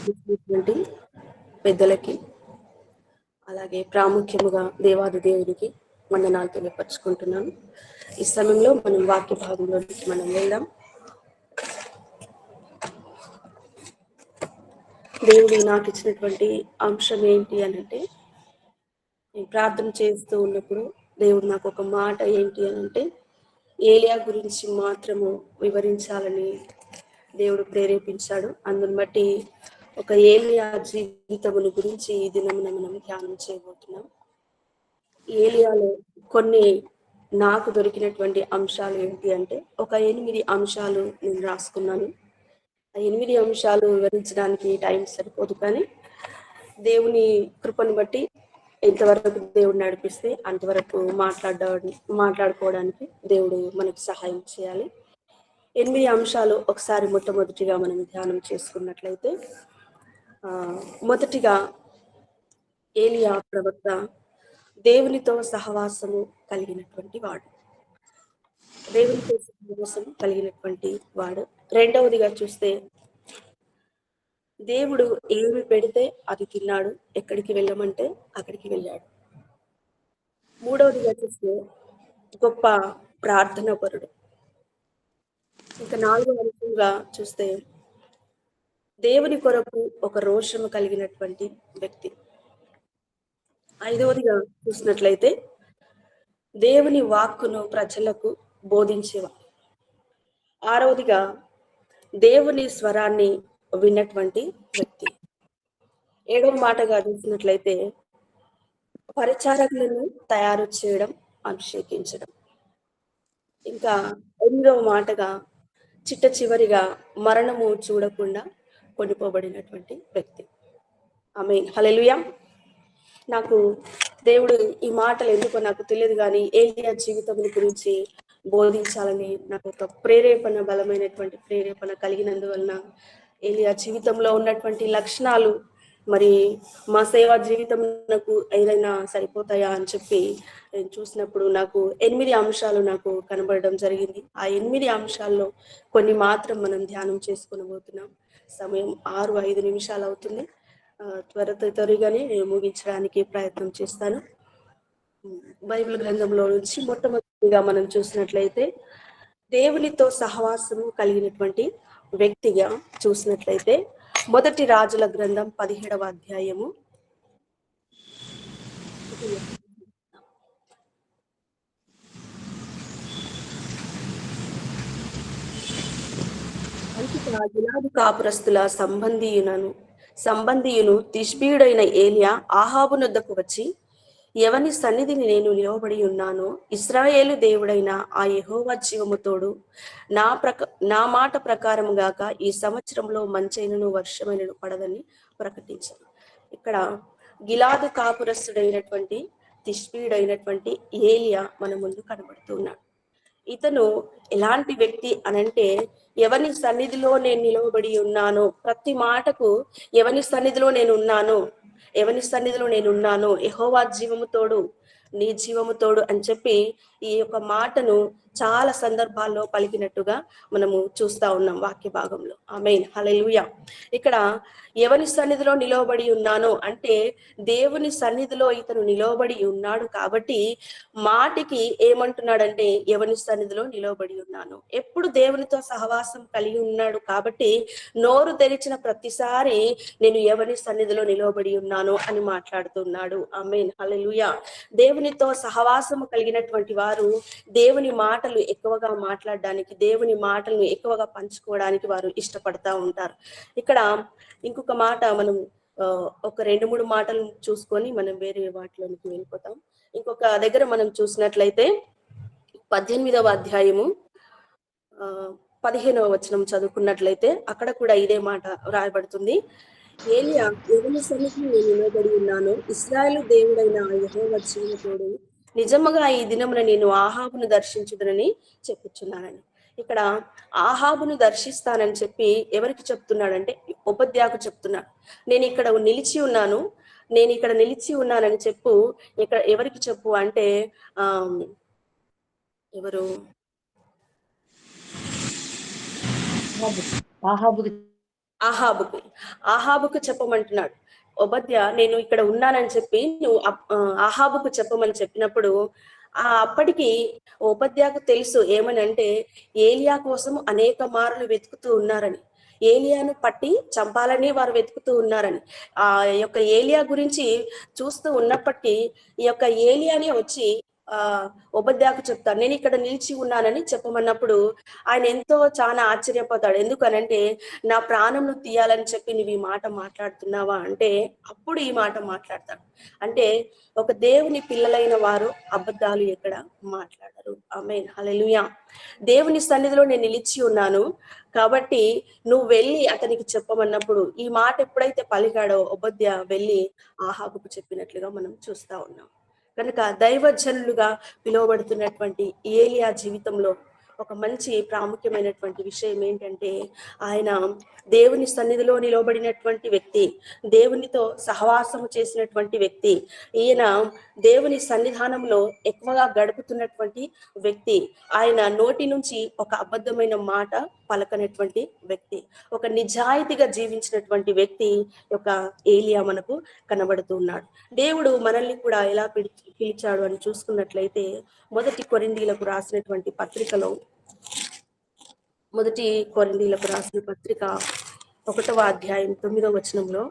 చేసినటువంటి పెద్దలకి, అలాగే ప్రాముఖ్యముగా దేవాది దేవుడికి వందనాలు తెలియపరుచుకుంటున్నాను. ఈ సమయంలో మనం వాక్య భాగంలోకి మనం వెళ్దాం. దేవుడు నాకు ఇచ్చినటువంటి అంశం ఏంటి అనంటే, నేను ప్రార్థన చేస్తూ ఉన్నప్పుడు దేవుడు నాకు ఒక మాట ఏంటి అనంటే, ఏలియా గురించి మాత్రము వివరించాలని దేవుడు ప్రేరేపించాడు. అందుని బట్టి ఒక ఏలియా జీవితమును గురించి ఈ దినమున మనం ధ్యానం చేయబోతున్నాం. ఏలియాలో కొన్ని నాకు దొరికినటువంటి అంశాలు ఏంటి అంటే, ఒక 8 అంశాలు నేను రాసుకున్నాను. ఆ 8 అంశాలు వివరించడానికి టైం సరిపోదు, కానీ దేవుని కృపను బట్టి ఎంతవరకు దేవుడు నడిపిస్తే అంతవరకు మాట్లాడుకోవడానికి దేవుడు మనకు సహాయం చేయాలి. 8 అంశాలు ఒకసారి మొట్టమొదటిగా మనం ధ్యానం చేసుకున్నట్లయితే, మొదటిగా ఏలియా ప్రవక్త దేవునితో సహవాసము కలిగినటువంటి వాడు. దేవునితో సహవాసం కలిగినటువంటి వాడు. రెండవదిగా చూస్తే, దేవుడు ఏమి పెడితే అది తిన్నాడు, ఎక్కడికి వెళ్ళమంటే అక్కడికి వెళ్ళాడు. మూడవదిగా చూస్తే, గొప్ప ప్రార్థన పరుడు. ఇంకా నాలుగవ అంశంగా చూస్తే, దేవుని కొరకు ఒక రోషము కలిగినటువంటి వ్యక్తి. ఐదవదిగా చూసినట్లయితే, దేవుని వాక్కును ప్రజలకు బోధించేవాడు. ఆరవదిగా దేవుని స్వరాన్ని విన్నటువంటి వ్యక్తి. ఏడవ మాటగా చూసినట్లయితే, పరిచారకులను తయారు చేయడం, అభిషేకించడం. ఇంకా ఎనిమిదవ మాటగా చిట్ట చివరిగా మరణము చూడకుండా కొనిపోబడినటువంటి వ్యక్తి. ఆమేన్, హల్లెలూయా. నాకు దేవుడు ఈ మాటలు ఎందుకో నాకు తెలియదు, కానీ ఏలియా జీవితం గురించి బోధించాలని నాకు ఒక బలమైనటువంటి ప్రేరేపణ కలిగినందువలన ఏలియా జీవితంలో ఉన్నటువంటి లక్షణాలు మరి మా సేవా జీవితంకు ఏదైనా సరిపోతాయా అని చెప్పి నేను చూసినప్పుడు నాకు 8 అంశాలు నాకు కనబడడం జరిగింది. ఆ 8 అంశాల్లో కొన్ని మాత్రం మనం ధ్యానం చేసుకునబోతున్నాం. సమయం 6:05 అవుతుంది. త్వరగానే నేను ముగించడానికి ప్రయత్నం చేస్తాను. బైబిల్ గ్రంథంలో నుంచి మొట్టమొదటిగా మనం చూసినట్లయితే, దేవునితో సహవాసము కలిగినటువంటి వ్యక్తిగా చూసినట్లయితే, మొదటి రాజుల గ్రంథం 17వ అధ్యాయము. అంతటా గిలాదు కాపురస్తుల సంబంధియును తిష్బీయుడైన ఏలియా ఆహాబు నొద్దకు వచ్చి, ఎవని సన్నిధిని నేను నిలవబడి ఉన్నానో, ఇశ్రాయేలు దేవుడైన ఆ యెహోవా జీవము తోడు, నా మాట ప్రకారం గాక ఈ సంవత్సరంలో మంచైనను వర్షమైనను పడదని ప్రకటించాను. ఇక్కడ గిలాదు కాపురస్తుడైనటువంటి తిష్బీయుడైనటువంటి ఏలియా మన ముందు కనబడుతున్నాడు. ఇతను ఎలాంటి వ్యక్తి అనంటే, ఎవని సన్నిధిలో నేను నిలవబడి ఉన్నానో, ప్రతి మాటకు ఎవని సన్నిధిలో నేనున్నానో యెహోవా జీవము తోడు, నీ జీవము తోడు అని చెప్పి ఈ యొక్క మాటను చాలా సందర్భాల్లో పలికినట్టుగా మనము చూస్తా ఉన్నాం వాక్య భాగంలో. ఆమేన్, హల్లెలూయా. ఇక్కడ ఎవని సన్నిధిలో నిలవబడి ఉన్నానో అంటే, దేవుని సన్నిధిలో ఇతను నిలవబడి ఉన్నాడు కాబట్టి మాటికి ఏమంటున్నాడంటే, ఎవని సన్నిధిలో నిలవబడి ఉన్నాను. ఎప్పుడు దేవునితో సహవాసం కలిగి ఉన్నాడు కాబట్టి నోరు తెరిచిన ప్రతిసారి నేను ఎవని సన్నిధిలో నిలవబడి ఉన్నాను అని మాట్లాడుతున్నాడు. ఆమేన్, హల్లెలూయా. దేవునితో సహవాసము కలిగినటువంటి వారు దేవుని మాటలు ఎక్కువగా మాట్లాడడానికి, దేవుని మాటలను ఎక్కువగా పంచుకోవడానికి వారు ఇష్టపడతా ఉంటారు. ఇక్కడ ఇంకొక మాట మనం ఒక 2-3 మాటలు చూసుకొని మనం వేరే వాటిలోనికి వెళ్ళిపోతాం. ఇంకొక దగ్గర మనం చూసినట్లయితే 18వ అధ్యాయము 15వ వచనం చదువుకున్నట్లయితే అక్కడ కూడా ఇదే మాట రాయబడుతుంది. ఏలియా ఎవని సన్నిధిని నేను నిలబడి ఉన్నానో, ఇశ్రాయేలు దేవుడైన యెహోవా జీవము తోడు, నిజముగా ఈ దినమున నేను ఆహాబును దర్శించుదునని చెప్పుచున్నానని. ఇక్కడ ఆహాబును దర్శిస్తానని చెప్పి ఎవరికి చెప్తున్నాడంటే, ఉపద్యాకు చెప్తున్నాడు. నేను ఇక్కడ నిలిచి ఉన్నానని చెప్పు. ఇక్కడ ఎవరికి చెప్పు అంటే ఎవరు ఆహాబుకి ఆహాబుకి. ఆహాబుకు చెప్పమంటున్నాడు. ఓబద్యా నేను ఇక్కడ ఉన్నానని చెప్పి నువ్వు ఆహాబుకు చెప్పమని చెప్పినప్పుడు అప్పటికి ఓబద్యాకు తెలుసు ఏమనంటే ఏలియా కోసం అనేక మార్లు వెతుకుతూ ఉన్నారని. ఏలియాను పట్టి చంపాలని వారు వెతుకుతూ ఉన్నారని. ఆ యొక్క ఏలియా గురించి చూస్తూ ఉన్నప్పటికీ ఈ యొక్క ఏలియానే వచ్చి ఆ ఓబద్యాకు చెప్తాడు. నేను ఇక్కడ నిలిచి ఉన్నానని చెప్పమన్నప్పుడు ఆయన ఎంతో చాలా ఆశ్చర్యపోతాడు. ఎందుకనంటే నా ప్రాణంను తీయాలని చెప్పి నువ్వు ఈ మాట మాట్లాడుతున్నావా అంటే అప్పుడు ఈ మాట మాట్లాడతాడు. అంటే ఒక దేవుని పిల్లలైన వారు అబద్ధాలు ఎక్కడ మాట్లాడరు. ఆమేన్, హల్లెలూయా. దేవుని సన్నిధిలో నేను నిలిచి ఉన్నాను కాబట్టి నువ్వు వెళ్ళి అతనికి చెప్పమన్నప్పుడు ఈ మాట ఎప్పుడైతే పలికాడో ఓబద్యా వెళ్ళి ఆహాబుకు చెప్పినట్లుగా మనం చూస్తా ఉన్నాం. కనుక దైవజనులుగా పిలువబడుతున్నటువంటి ఏలియా జీవితంలో ఒక మంచి ప్రాముఖ్యమైనటువంటి విషయం ఏంటంటే ఆయన దేవుని సన్నిధిలో నిలవబడినటువంటి వ్యక్తి, దేవునితో సహవాసము చేసినటువంటి వ్యక్తి, ఈయన దేవుని సన్నిధానంలో ఎక్కువగా గడుపుతున్నటువంటి వ్యక్తి, ఆయన నోటి నుంచి ఒక అబద్ధమైన మాట పలకనటువంటి వ్యక్తి, ఒక నిజాయితీగా జీవించినటువంటి వ్యక్తి యొక్క ఏలియా మనకు కనబడుతూ ఉన్నాడు. దేవుడు మనల్ని కూడా ఎలా పిలిచాడు అని చూసుకున్నట్లయితే మొదటి కొరింథీయులకు రాసిన పత్రిక 1వ అధ్యాయం 9వ వచనంలో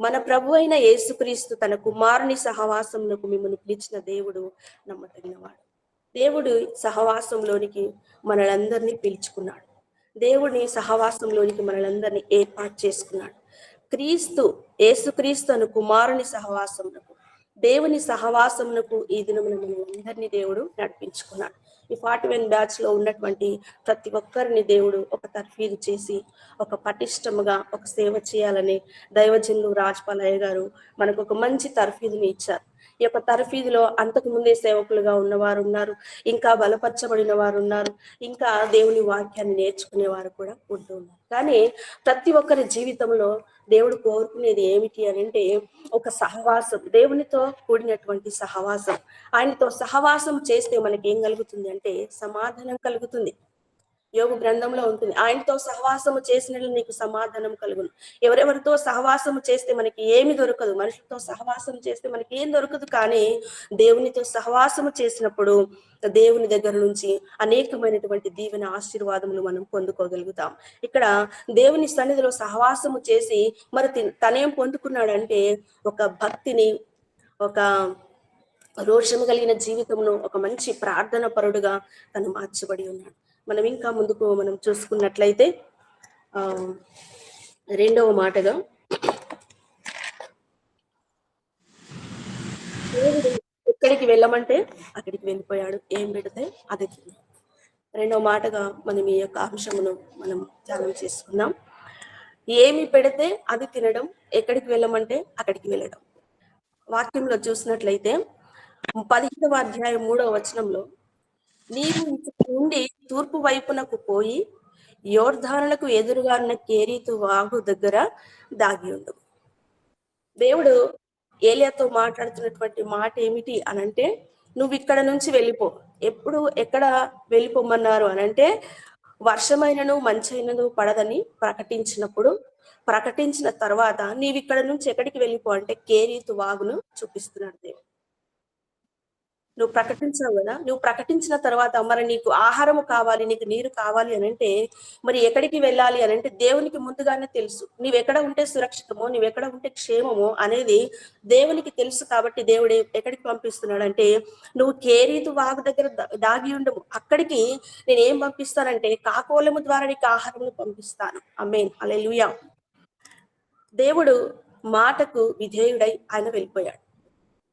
మన ప్రభు అయిన యేసుక్రీస్తు తన కుమారుని సహవాసమునకు మిమ్మల్ని పిలిచిన దేవుడు నమ్మదగినవాడు. దేవుడు సహవాసంలోనికి మనలందరినీ పిలుచుకున్నాడు. దేవుని సహవాసంలోనికి మనలందరినీ ఏర్పాటు చేసుకున్నాడు. యేసుక్రీస్తు అను కుమారుని సహవాసమునకు, దేవుని సహవాసమునకు ఈ దినమున మనలందరినీ దేవుడు నడిపించుకున్నాడు. ఈ 41 బ్యాచ్ లో ఉన్నటువంటి ప్రతి ఒక్కరిని దేవుడు ఒక తర్ఫీదు చేసి ఒక పటిష్టముగా ఒక సేవ చేయాలని దైవజనులు రాజపాలయ్య గారు మనకు ఒక మంచి తర్ఫీదుని ఇచ్చారు. ఈ యొక్క తర్ఫీదులో అంతకు ముందే సేవకులుగా ఉన్నవారు ఉన్నారు, ఇంకా బలపరచబడిన వారు ఉన్నారు, ఇంకా దేవుని వాక్యాన్ని నేర్చుకునే వారు కూడా ఉంటూ ఉన్నారు. కానీ ప్రతి ఒక్కరి జీవితంలో దేవుడు కోరుకునేది ఏమిటి అని అంటే ఒక సహవాసం, దేవునితో కూడినటువంటి సహవాసం. ఆయనతో సహవాసం చేస్తే మనకి ఏం కలుగుతుంది అంటే సమాధానం కలుగుతుంది. యోగు గ్రంథంలో ఉంటుంది, ఆయనతో సహవాసము చేసినట్లు నీకు సమాధానం కలుగును. ఎవరెవరితో సహవాసము చేస్తే మనకి ఏమి దొరకదు, మనుషులతో సహవాసం చేస్తే మనకి ఏం దొరకదు, కానీ దేవునితో సహవాసము చేసినప్పుడు దేవుని దగ్గర నుంచి అనేకమైనటువంటి దీవెన ఆశీర్వాదములు మనం పొందుకోగలుగుతాం. ఇక్కడ దేవుని సన్నిధిలో సహవాసము చేసి మరి తనేం పొందుకున్నాడంటే ఒక భక్తిని, ఒక రోషము కలిగిన జీవితంలో ఒక మంచి ప్రార్థన పరుడుగా తను మార్చబడి ఉన్నాడు. మనం ఇంకా ముందుకు మనం చూసుకున్నట్లయితే 2వ మాటగా దేవుడు ఎక్కడికి వెళ్ళమంటే అక్కడికి వెళ్ళిపోయాడు, ఏం పెడితే అది తిన్నాడు. 2వ మాటగా మనం ఈ యొక్క అంశమును మనం ధ్యానం చేసుకుందాం. ఏమి పెడితే అది తినడం, ఎక్కడికి వెళ్ళమంటే అక్కడికి వెళ్ళడం. వాక్యంలో చూసినట్లయితే 15వ అధ్యాయం 3వ వచనంలో నీవు నుండి తూర్పు వైపునకు పోయి యోర్ధానులకు ఎదురుగా ఉన్న కేరీతు వాగు దగ్గర దాగి ఉండు. దేవుడు ఏలియాతో మాట్లాడుతున్నటువంటి మాట ఏమిటి అనంటే నువ్వు ఇక్కడ నుంచి వెళ్ళిపో. ఎక్కడ వెళ్ళిపోమన్నారు అనంటే వర్షమైనను మంచైనను పడదని ప్రకటించిన తర్వాత నీవు ఇక్కడ నుంచి ఎక్కడికి వెళ్ళిపో అంటే కేరీతు వాగును చూపిస్తున్నాడు దేవుడు. నువ్వు ప్రకటించావు కదా, నువ్వు ప్రకటించిన తర్వాత మరి నీకు ఆహారము కావాలి, నీకు నీరు కావాలి అనంటే మరి ఎక్కడికి వెళ్ళాలి అనంటే దేవునికి ముందుగానే తెలుసు. నువ్వెక్కడ ఉంటే సురక్షితమో, నువ్వెక్కడ ఉంటే క్షేమమో అనేది దేవునికి తెలుసు. కాబట్టి దేవుడు ఎక్కడికి పంపిస్తున్నాడంటే నువ్వు కేరీతు వాగు దగ్గర దాగి ఉండవు, అక్కడికి నేను ఏం పంపిస్తానంటే కాకోలము ద్వారా నీకు ఆహారమును పంపిస్తాను. ఆమేన్, హల్లెలూయా. దేవుడు మాటకు విధేయుడై ఆయన వెళ్ళిపోయాడు.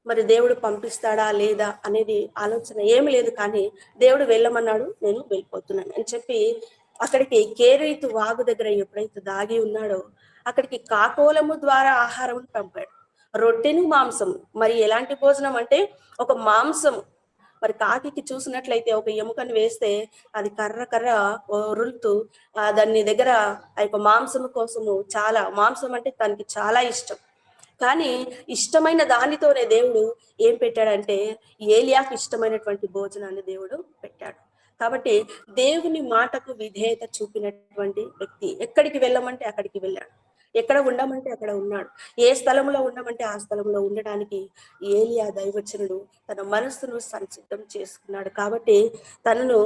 మరి దేవుడు పంపిస్తాడా లేదా అనేది ఆలోచన ఏమి లేదు, కానీ దేవుడు వెళ్ళమన్నాడు, నేను వెళ్ళిపోతున్నాను అని చెప్పి అక్కడికి కేరీతు వాగు దగ్గర ఎప్పుడైతే దాగి ఉన్నాడో అక్కడికి కాకోలము ద్వారా ఆహారం పంపాడు. రొట్టెను మాంసం, మరి ఎలాంటి భోజనం అంటే ఒక మాంసం. మరి కాకి చూసినట్లయితే ఒక ఎముకను వేస్తే అది కర్ర ఒరులుతూ దాన్ని దగ్గర ఆ యొక్క మాంసం కోసము చాలా మాంసం అంటే తనకి చాలా ఇష్టం. కానీ ఇష్టమైన దానితోనే దేవుడు ఏం పెట్టాడంటే ఏలియాకు ఇష్టమైనటువంటి భోజనాన్ని దేవుడు పెట్టాడు. కాబట్టి దేవుని మాటకు విధేయత చూపినటువంటి వ్యక్తి ఎక్కడికి వెళ్ళమంటే అక్కడికి వెళ్ళాడు. ఎక్కడ ఉండమంటే అక్కడ ఉన్నాడు. ఏ స్థలంలో ఉండమంటే ఆ స్థలంలో ఉండడానికి ఏలియా దైవజనుడు తన మనస్సును సంసిద్ధం చేసుకున్నాడు. కాబట్టి తనను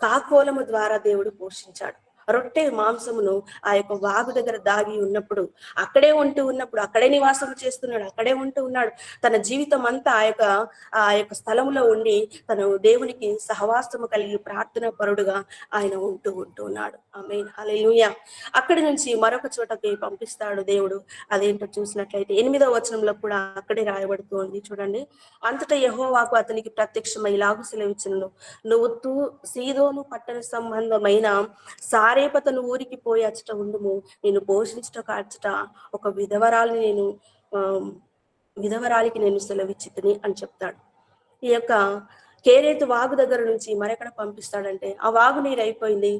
కాకోలము ద్వారా దేవుడు పోషించాడు. రొట్టె మాంసమును ఆ యొక్క వాగు దగ్గర దాగి ఉన్నప్పుడు, అక్కడే ఉంటూ ఉన్నప్పుడు, అక్కడే నివాసం చేస్తున్నాడు, అక్కడే ఉంటూ ఉన్నాడు. తన జీవితం అంతా ఆ యొక్క స్థలంలో ఉండి తను దేవునికి సహవాసము కలిగి ప్రార్థన పరుడుగా ఆయన ఉంటూ ఉన్నాడు. ఆమేన్ హల్లెలూయా. అక్కడి నుంచి మరొక చోటకి పంపిస్తాడు దేవుడు. అదేంటో చూసినట్లయితే 8వ వచనంలో కూడా అక్కడే రాయబడుతూ ఉంది చూడండి. అంతటా యెహోవాకు అతనికి ప్రత్యక్షమై ఇలాగు సెలవిచ్చెను, నువ్వు సీదోను పట్టణ సంబంధమైన సారేపతను ఊరికి పోయి అచ్చట ఉండుము. నేను పోషించుట కార్చుట ఒక ఆ విధవరాలికి నేను సెలవిచ్చితిని అని చెప్తాడు. ఈ యొక్క కేరేతు వాగు దగ్గర నుంచి మరెక్కడ పంపిస్తాడంటే, ఆ వాగు నీరు అయిపోయింది,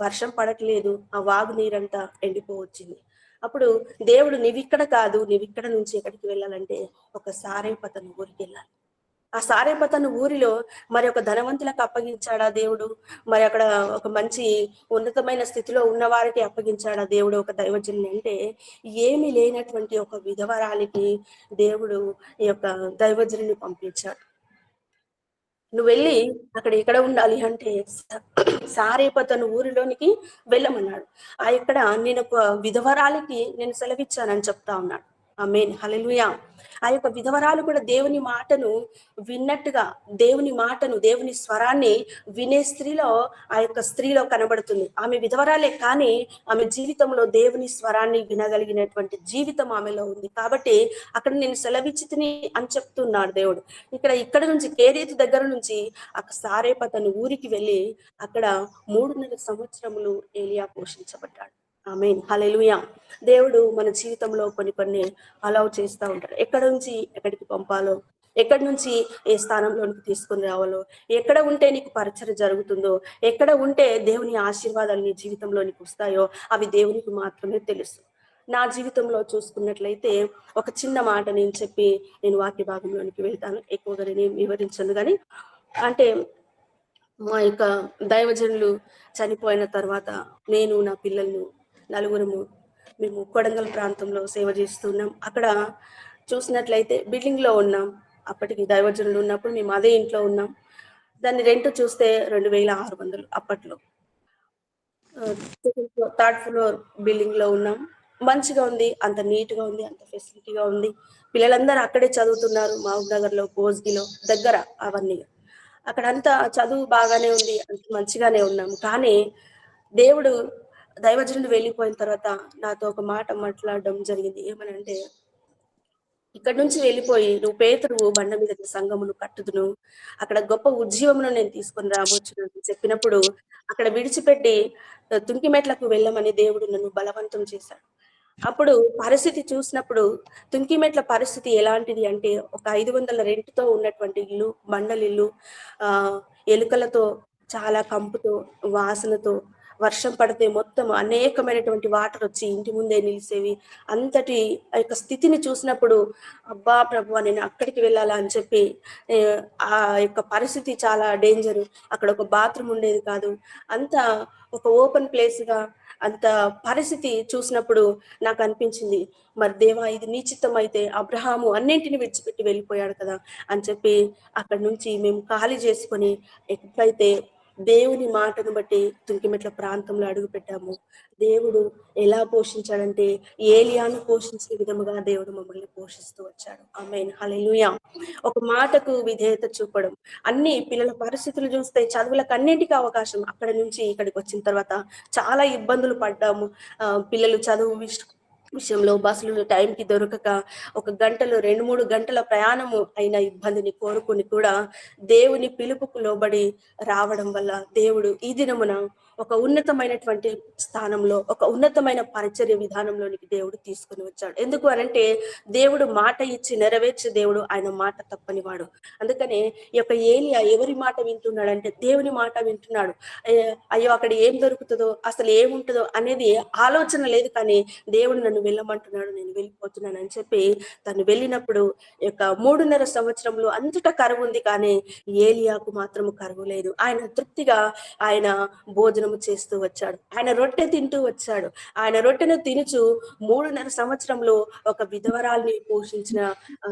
వర్షం పడట్లేదు, ఆ వాగు నీరంతా ఎండిపోవచ్చింది. అప్పుడు దేవుడు నీవిక్కడ కాదు, నీవిక్కడ నుంచి ఎక్కడికి వెళ్ళాలంటే ఒక సారేపతను ఊరికి వెళ్ళాలి. ఆ సారేపతను ఊరిలో మరి ఒక ధనవంతులకు అప్పగించాడా దేవుడు? మరి అక్కడ ఒక మంచి ఉన్నతమైన స్థితిలో ఉన్న వారికి అప్పగించాడా దేవుడు ఒక దైవజనుని అంటే, ఏమీ లేనటువంటి ఒక విధవరాలికి దేవుడు ఈ యొక్క దైవజనుని పంపించాడు. నువ్వెళ్ళి అక్కడ ఎక్కడ ఉండాలి అంటే సారేపతను ఊరిలోనికి వెళ్ళమన్నాడు. ఇక్కడ నేనొక విధవరాలికి నేను సెలవిచ్చానని చెప్తా ఉన్నాడు. ఆమేన్ హల్లెలూయా. ఆ యొక్క విధవరాలు కూడా దేవుని మాటను విన్నట్టుగా, దేవుని మాటను, దేవుని స్వరాన్ని వినే స్త్రీలో కనబడుతుంది. ఆమె విధవరాలే కానీ ఆమె జీవితంలో దేవుని స్వరాన్ని వినగలిగినటువంటి జీవితం ఆమెలో ఉంది. కాబట్టి అక్కడ నేను సెలవిచ్చితిని అని చెప్తున్నాడు దేవుడు. ఇక్కడ నుంచి కేరేతు దగ్గర నుంచి సారేపతను ఊరికి వెళ్ళి అక్కడ 3.5 సంవత్సరములు ఏలియా పోషించబడ్డాడు. ఆమేన్ హల్లెలూయా. దేవుడు మన జీవితంలో కొన్ని అలౌ చేస్తా ఉంటాడు. ఎక్కడి నుంచి ఎక్కడికి పంపాలో, ఎక్కడి నుంచి ఏ స్థానంలోనికి తీసుకొని రావాలో, ఎక్కడ ఉంటే నీకు పరిచర్య జరుగుతుందో, ఎక్కడ ఉంటే దేవుని ఆశీర్వాదాలు నీ జీవితంలోనికి వస్తాయో అవి దేవునికి మాత్రమే తెలుసు. నా జీవితంలో చూసుకున్నట్లయితే ఒక చిన్న మాట నేను చెప్పి నేను వాక్య భాగంలోనికి వెళ్తాను. ఎక్కువగా నేను వివరించను కానీ, అంటే మా యొక్క దైవజనులు చనిపోయిన తర్వాత నేను నా పిల్లలు నలుగురము మేము కొడంగల్ ప్రాంతంలో సేవ చేస్తున్నాం. అక్కడ చూసినట్లయితే బిల్డింగ్ లో ఉన్నాం. అప్పటికి దైవజనులు ఉన్నప్పుడు మేము అదే ఇంట్లో ఉన్నాం. దాన్ని రెంట్ చూస్తే 2600 అప్పట్లో. థర్డ్ ఫ్లోర్ బిల్డింగ్ లో ఉన్నాం. మంచిగా ఉంది, అంత నీట్ గా ఉంది, అంత ఫెసిలిటీగా ఉంది. పిల్లలందరూ అక్కడే చదువుతున్నారు. మహబూబ్ నగర్ లో కోస్గిలో దగ్గర అవన్నీ. అక్కడంతా చదువు బాగానే ఉంది, అంత మంచిగానే ఉన్నాం. కానీ దేవుడు దైవజనుడు వెళ్ళిపోయిన తర్వాత నాతో ఒక మాట మాట్లాడడం జరిగింది. ఏమనంటే, ఇక్కడి నుంచి వెళ్ళిపోయి నువ్వు పేతురువు బండ మీద సంఘమును కట్టుదును, అక్కడ గొప్ప ఉజ్జీవమును నేను తీసుకొని రాబోచును అని చెప్పినప్పుడు అక్కడ విడిచిపెట్టి తుంకిమెట్లకు వెళ్ళమని దేవుడు నన్ను బలవంతం చేశాడు. అప్పుడు పరిస్థితి చూసినప్పుడు తుంకిమెట్ల పరిస్థితి ఎలాంటిది అంటే, ఒక 500 రెంట్‌తో ఉన్నటువంటి ఇల్లు, బండలిల్లు, ఎలుకలతో, చాలా కంపుతో, వాసనతో, వర్షం పడితే మొత్తం అనేకమైనటువంటి వాటర్ వచ్చి ఇంటి ముందే నిలిసేవి. అంతటి ఆ యొక్క స్థితిని చూసినప్పుడు, అబ్బా ప్రభువా! నేను అక్కడికి వెళ్ళాలా అని చెప్పి ఆ యొక్క పరిస్థితి చాలా డేంజరు. అక్కడ ఒక బాత్రూమ్ ఉండేది కాదు. అంతా ఒక ఓపెన్ ప్లేస్‌గా అంత పరిస్థితి చూసినప్పుడు నాకు అనిపించింది, మరి దేవా ఇది నీ చిత్తం అయితే అబ్రహాము అన్నింటిని విడిచిపెట్టి వెళ్ళిపోయాడు కదా అని చెప్పి అక్కడి నుంచి మేము ఖాళీ చేసుకొని ఎప్పుడైతే దేవుని మాటను బట్టి తుంకిమెట్ల ప్రాంతంలో అడుగు పెట్టాము. దేవుడు ఎలా పోషించాడంటే ఏలియాను పోషించే విధముగా దేవుడు మమ్మల్ని పోషిస్తూ వచ్చాడు. ఆమేన్ హల్లెలూయా. ఒక మాటకు విధేయత చూపడం. అన్ని పిల్లల పరిస్థితులు చూస్తే చదువులకు అన్నింటికి అవకాశం. అక్కడి నుంచి ఇక్కడికి వచ్చిన తర్వాత చాలా ఇబ్బందులు పడ్డాము. పిల్లలు చదువు విషయంలో బస్సులు టైంకి దొరకక ఒక గంటలు 2, 3 గంటల ప్రయాణము అయిన ఇబ్బందిని కోరుకొని కూడా దేవుని పిలుపుకు లోబడి రావడం వల్ల దేవుడు ఈ దినమున ఒక ఉన్నతమైనటువంటి స్థానంలో, ఒక ఉన్నతమైన పరిచర్య విధానంలోనికి దేవుడు తీసుకొని వచ్చాడు. ఎందుకు అనంటే దేవుడు మాట ఇచ్చి నెరవేర్చే దేవుడు, ఆయన మాట తప్పని వాడు. అందుకనే ఈ యొక్క ఏలియా ఎవరి మాట వింటున్నాడంటే దేవుని మాట వింటున్నాడు. అయ్యో అక్కడ ఏం దొరుకుతుందో, అసలు ఏముంటుందో అనేది ఆలోచన లేదు, కానీ దేవుడు నన్ను వెళ్ళమంటున్నాడు, నేను వెళ్ళిపోతున్నాను అని చెప్పి తను వెళ్ళినప్పుడు యొక్క 3.5 సంవత్సరంలో అంతటా కరువు ఉంది, కానీ ఏలియాకు మాత్రం కరువు లేదు. ఆయన తృప్తిగా ఆయన భోజనము చేస్తూ వచ్చాడు, ఆయన రొట్టె తింటూ వచ్చాడు. ఆయన రొట్టెను తినుచు 3.5 సంవత్సరంలో ఒక విధవరాల్ని పోషించిన ఆ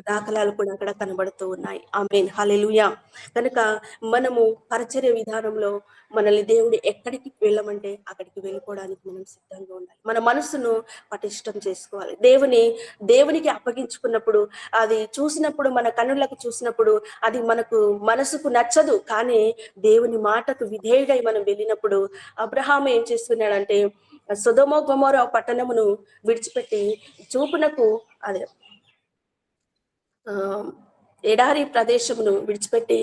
దాఖలాలు కూడా అక్కడ కనబడుతూ ఉన్నాయి. ఆమేన్, హల్లెలూయా. కనుక మనము పరిచర్య విధానంలో మనల్ని దేవుడు ఎక్కడికి వెళ్ళమంటే అక్కడికి వెళ్ళిపోవడానికి మనం సిద్ధంగా ఉండాలి. మన మనసును పటిష్టం చేసుకోవాలి. దేవునికి అప్పగించుకున్నప్పుడు, అది చూసినప్పుడు, మన కన్నులకు చూసినప్పుడు అది మనసుకు నచ్చదు, కానీ దేవుని మాటకు విధేయుడై మనం వెళ్ళినప్పుడు అబ్రహాము ఏం చేస్తున్నాడంటే సొదొమ గొమొర పట్టణమును విడిచిపెట్టి చూపునకు అదే ఎడారి ప్రదేశమును విడిచిపెట్టి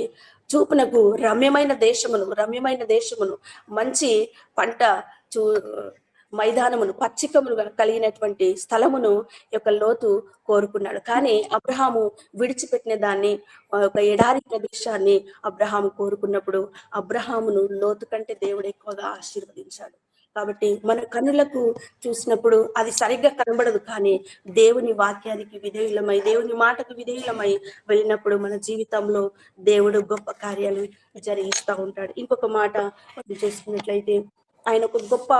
చూపునకు రమ్యమైన దేశమును మంచి పంట చూ మైదానమును పచ్చికములుగా కలిగినటువంటి స్థలమును యొక్క లోతు కోరుకున్నాడు. కానీ అబ్రహాము విడిచిపెట్టిన దాన్ని, ఒక ఎడారి ప్రదేశాన్ని అబ్రహాము కోరుకున్నప్పుడు అబ్రహామును లోతు కంటే దేవుడు ఎక్కువగా ఆశీర్వదించాడు. కాబట్టి మన కన్నులకు చూసినప్పుడు అది సరిగ్గా కనబడదు, కానీ దేవుని వాక్యానికి విధేయులమై, దేవుని మాటకు విధేయులమై వెళ్ళినప్పుడు మన జీవితంలో దేవుడు గొప్ప కార్యాలు జరిగిస్తూ ఉంటాడు. ఇంకొక మాట మనం చేసుకున్నట్లయితే ఆయన ఒక గొప్ప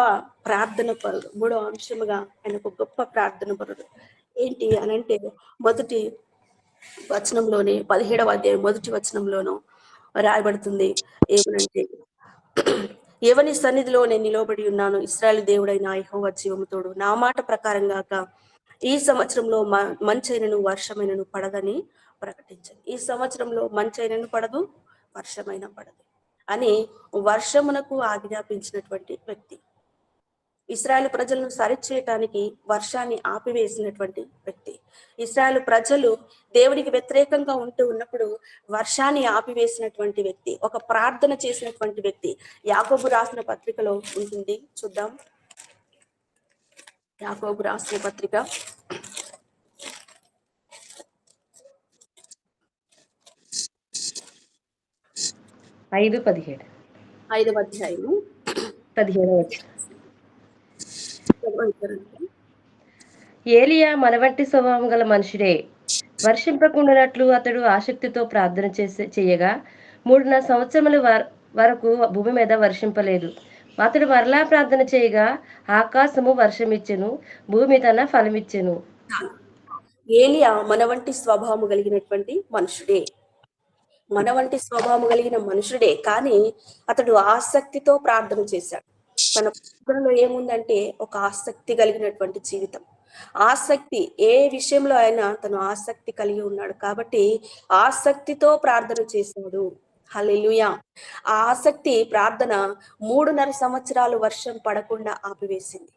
ప్రార్థన పరుడు. 3వ అంశముగా ఆయన ఒక గొప్ప ప్రార్థన పరుడు. ఏంటి అనంటే మొదటి వచనంలోనే 17వ అధ్యాయం మొదటి వచనంలోనూ రాయబడుతుంది ఏమనంటే, ఎవని సన్నిధిలో నేను నిలబడి ఉన్నాను, ఇశ్రాయేలు దేవుడైన యెహోవా జీవము తోడు, నా మాట ప్రకారం గాక ఈ సంవత్సరంలో మంచైనను వర్షమైనను పడదని ప్రకటించండి. ఈ సంవత్సరంలో మంచైనను పడదు, వర్షమైన పడదు అని వర్షమునకు ఆజ్ఞాపించినటువంటి వ్యక్తి. ఇశ్రాయేలు ప్రజలను సరిచేయటానికి వర్షాన్ని ఆపివేసినటువంటి వ్యక్తి. ఇశ్రాయేలు ప్రజలు దేవునికి వ్యతిరేకంగా ఉన్నప్పుడు వర్షాన్ని ఆపివేసినటువంటి వ్యక్తి, ఒక ప్రార్థన చేసినటువంటి వ్యక్తి. యాకోబు రాసిన పత్రికలో ఉంటుంది, చూద్దాం. యాకోబు రాసిన పత్రిక 5:17 5వ అధ్యాయము 17వ వచనం. ఏలియా మనవంటి స్వభావం గల మనుషుడే. వర్షింపకుండానట్లు అతడు ఆసక్తితో ప్రార్థన చేయగా 3.5 సంవత్సరముల వరకు భూమి మీద వర్షింపలేదు. అతడు మరలా ప్రార్థన చేయగా ఆకాశము వర్షమిచ్చెను, భూమి తన ఫలమిచ్చెను. ఏలియా మనవంటి స్వభావము కలిగినటువంటి మనుషుడే, కానీ అతడు ఆసక్తితో ప్రార్థన చేశాడు. తన ప్రార్థనలో ఏముందంటే ఒక ఆసక్తి కలిగినటువంటి జీవితం. ఆసక్తి, ఏ విషయంలో అయినా తను ఆసక్తి కలిగి ఉన్నాడు కాబట్టి ఆసక్తితో ప్రార్థన చేశాడు. హల్లెలూయా. ఆ ఆసక్తి ప్రార్థన 3.5 సంవత్సరాలు వర్షం పడకుండా ఆపివేసింది.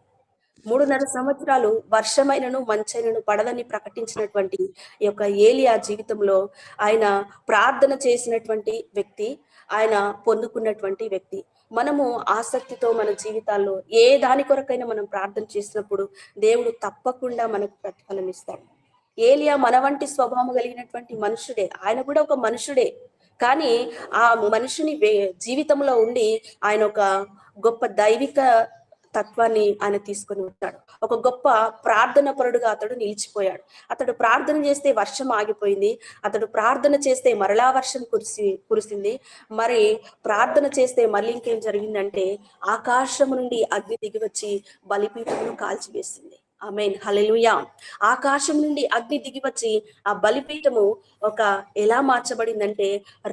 3.5 సంవత్సరాలు వర్షమైనను మంచైనను పడదని ప్రకటించినటువంటి ఈ యొక్క ఏలియా జీవితంలో ఆయన ప్రార్థన చేసినటువంటి వ్యక్తి, ఆయన పొందుకున్నటువంటి వ్యక్తి. మనము ఆసక్తితో మన జీవితాల్లో ఏ దాని కొరకైనా మనం ప్రార్థన చేసినప్పుడు దేవుడు తప్పకుండా మనకు ప్రతిఫలం ఇస్తాడు. ఏలియా మన వంటి స్వభావం కలిగినటువంటి మనుషుడే, ఆయన కూడా ఒక మనుషుడే, కానీ ఆ మనుషుని జీవితంలో ఉండి ఆయన ఒక గొప్ప దైవిక తత్వాన్ని ఆయన తీసుకొని ఉంటాడు. ఒక గొప్ప ప్రార్థన పరుడుగా అతడు నిలిచిపోయాడు. అతడు ప్రార్థన చేస్తే వర్షం ఆగిపోయింది, అతడు ప్రార్థన చేస్తే మరలా వర్షం కురిసింది. మరి ప్రార్థన చేస్తే మళ్ళీ ఇంకేం జరిగిందంటే ఆకాశం నుండి అగ్ని దిగివచ్చి బలిపీఠమును కాల్చివేసింది. ఆమేన్, హల్లెలూయా. ఆకాశం నుండి అగ్ని దిగివచ్చి ఆ బలిపీఠము ఎలా మార్చబడిందంటే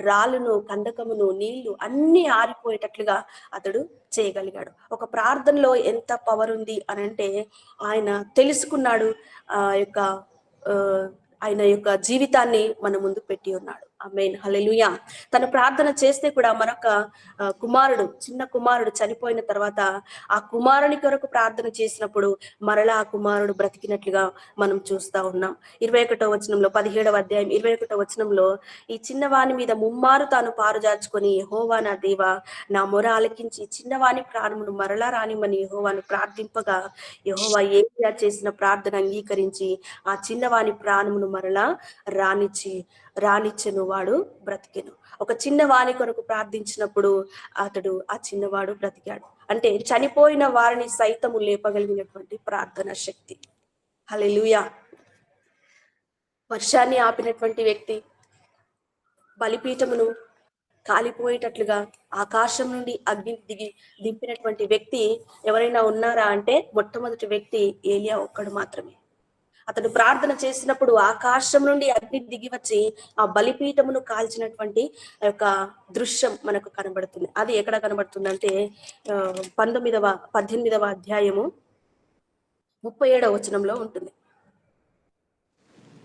రాళ్ళును, కందకమును, నీళ్లు అన్ని ఆరిపోయేటట్లుగా అతడు చేయగలిగాడు. ఒక ప్రార్థనలో ఎంత పవర్ ఉంది అని అంటే ఆయన తెలుసుకున్నాడు. ఆయన యొక్క జీవితాన్ని మన ముందు పెట్టి ఉన్నాడు. ఆమేన్ హల్లెలూయా. తను ప్రార్థన చేస్తే కూడా మరొక చిన్న కుమారుడు చనిపోయిన తర్వాత ఆ కుమారుని కొరకు ప్రార్థన చేసినప్పుడు మరలా ఆ కుమారుడు బ్రతికినట్లుగా మనం చూస్తా ఉన్నాం. 21వ వచనంలో 17వ అధ్యాయం 21వ వచనంలో ఈ చిన్నవాని మీద ముమ్మారు తాను పారుజార్చుకొని, యెహోవా నా దేవా నా మొర ఆలకించి చిన్నవాని ప్రాణమును మరలా రానిమ్మని యెహోవాను ప్రార్థింపగా, యెహోవా ఏలీయా చేసిన ప్రార్థన అంగీకరించి ఆ చిన్నవాని ప్రాణమును మరలా రానిచ్చెను, వాడు బ్రతికెను. ఒక చిన్నవాని కొరకు ప్రార్థించినప్పుడు ఆ చిన్నవాడు బ్రతికాడు. అంటే చనిపోయిన వారిని సైతము లేపగలిగినటువంటి ప్రార్థన శక్తి. హల్లెలూయా. వర్షాన్ని ఆపినటువంటి వ్యక్తి, బలిపీఠమును కాలిపోయేటట్లుగా ఆకాశం నుండి అగ్ని దింపినటువంటి వ్యక్తి ఎవరైనా ఉన్నారా అంటే మొట్టమొదటి వ్యక్తి ఏలియా ఒక్కడు మాత్రమే. అతడు ప్రార్థన చేసినప్పుడు ఆకాశం నుండి అగ్ని దిగి వచ్చి ఆ బలిపీఠమును కాల్చినటువంటి యొక్క దృశ్యం మనకు కనబడుతుంది. అది ఎక్కడ కనబడుతుంది అంటే 18వ అధ్యాయము 37వ వచనంలో ఉంటుంది.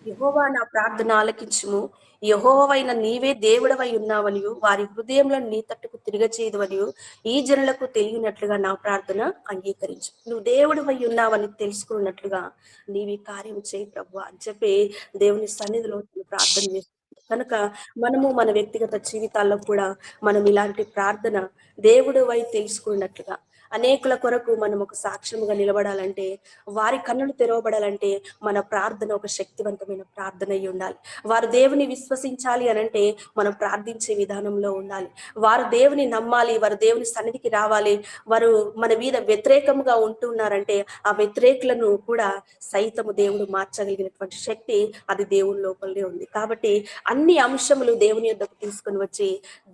యెహోవా నా ప్రార్థన ఆలకించుము, యెహోవైన నీవే దేవుడవై ఉన్నావనియు వారి హృదయంలో నీ తట్టుకు తిరగచేయదువనియు ఈ జనులకు తెలియనట్లుగా నా ప్రార్థన అంగీకరించు. నువ్వు దేవుడవై ఉన్నావని తెలుసుకున్నట్లుగా నీవి కార్యం చేయి ప్రభువా అని చెప్పి దేవుని సన్నిధిలో ప్రార్థన చేస్తుంది. కనుక మనము మన వ్యక్తిగత జీవితాల్లో కూడా మనం ఇలాంటి ప్రార్థన దేవుడు వై తెలుసుకున్నట్లుగా అనేకుల కొరకు మనం ఒక సాక్ష్యముగా నిలబడాలంటే, వారి కన్నులు తెరవబడాలంటే మన ప్రార్థన ఒక శక్తివంతమైన ప్రార్థన అయి ఉండాలి. వారు దేవుని విశ్వసించాలి అనంటే మనం ప్రార్థించే విధానంలో ఉండాలి. వారు దేవుని నమ్మాలి, వారు దేవుని సన్నిధికి రావాలి. వారు మన మీద వ్యతిరేకంగా ఉంటున్నారంటే ఆ వ్యతిరేకులను కూడా సైతము దేవుడు మార్చగలిగినటువంటి శక్తి అది దేవుని లోపలనే ఉంది. కాబట్టి అన్ని అంశములు దేవుని యొద్దకు తీసుకొని వచ్చి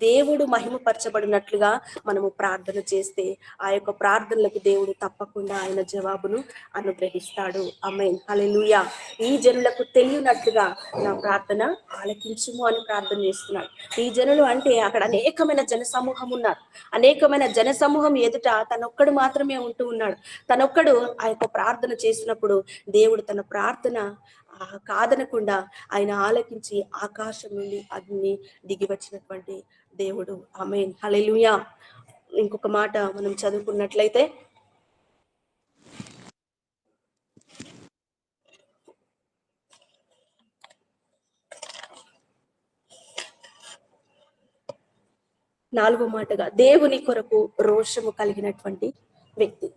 దేవుడు మహిమపరచబడినట్లుగా మనము ప్రార్థన చేస్తే ఆ యొక్క ప్రార్థనలకు దేవుడు తప్పకుండా ఆయన జవాబును అనుగ్రహిస్తాడు. ఆమేన్ హల్లెలూయా. ఈ జనులకు తెలియనట్లుగా నా ప్రార్థన ఆలకించుము అని ప్రార్థన చేస్తున్నాడు. ఈ జనులు అంటే అక్కడ అనేకమైన జన సమూహం ఉన్నారు. అనేకమైన జన సమూహం ఎదుట తనొక్కడు మాత్రమే ఉంటూ ఉన్నాడు. తనొక్కడు ఆ యొక్క ప్రార్థన చేసినప్పుడు దేవుడు తన ప్రార్థన కాదనకుండా ఆయన ఆలకించి ఆకాశం నుండి అగ్ని దిగి వచ్చినటువంటి దేవుడు. ఆమేన్ హల్లెలూయా. ఇంకొక మాట మనం చదువుకున్నట్లయితే 4వ మాటగా దేవుని కొరకు రోషము కలిగినటువంటి వ్యక్తి.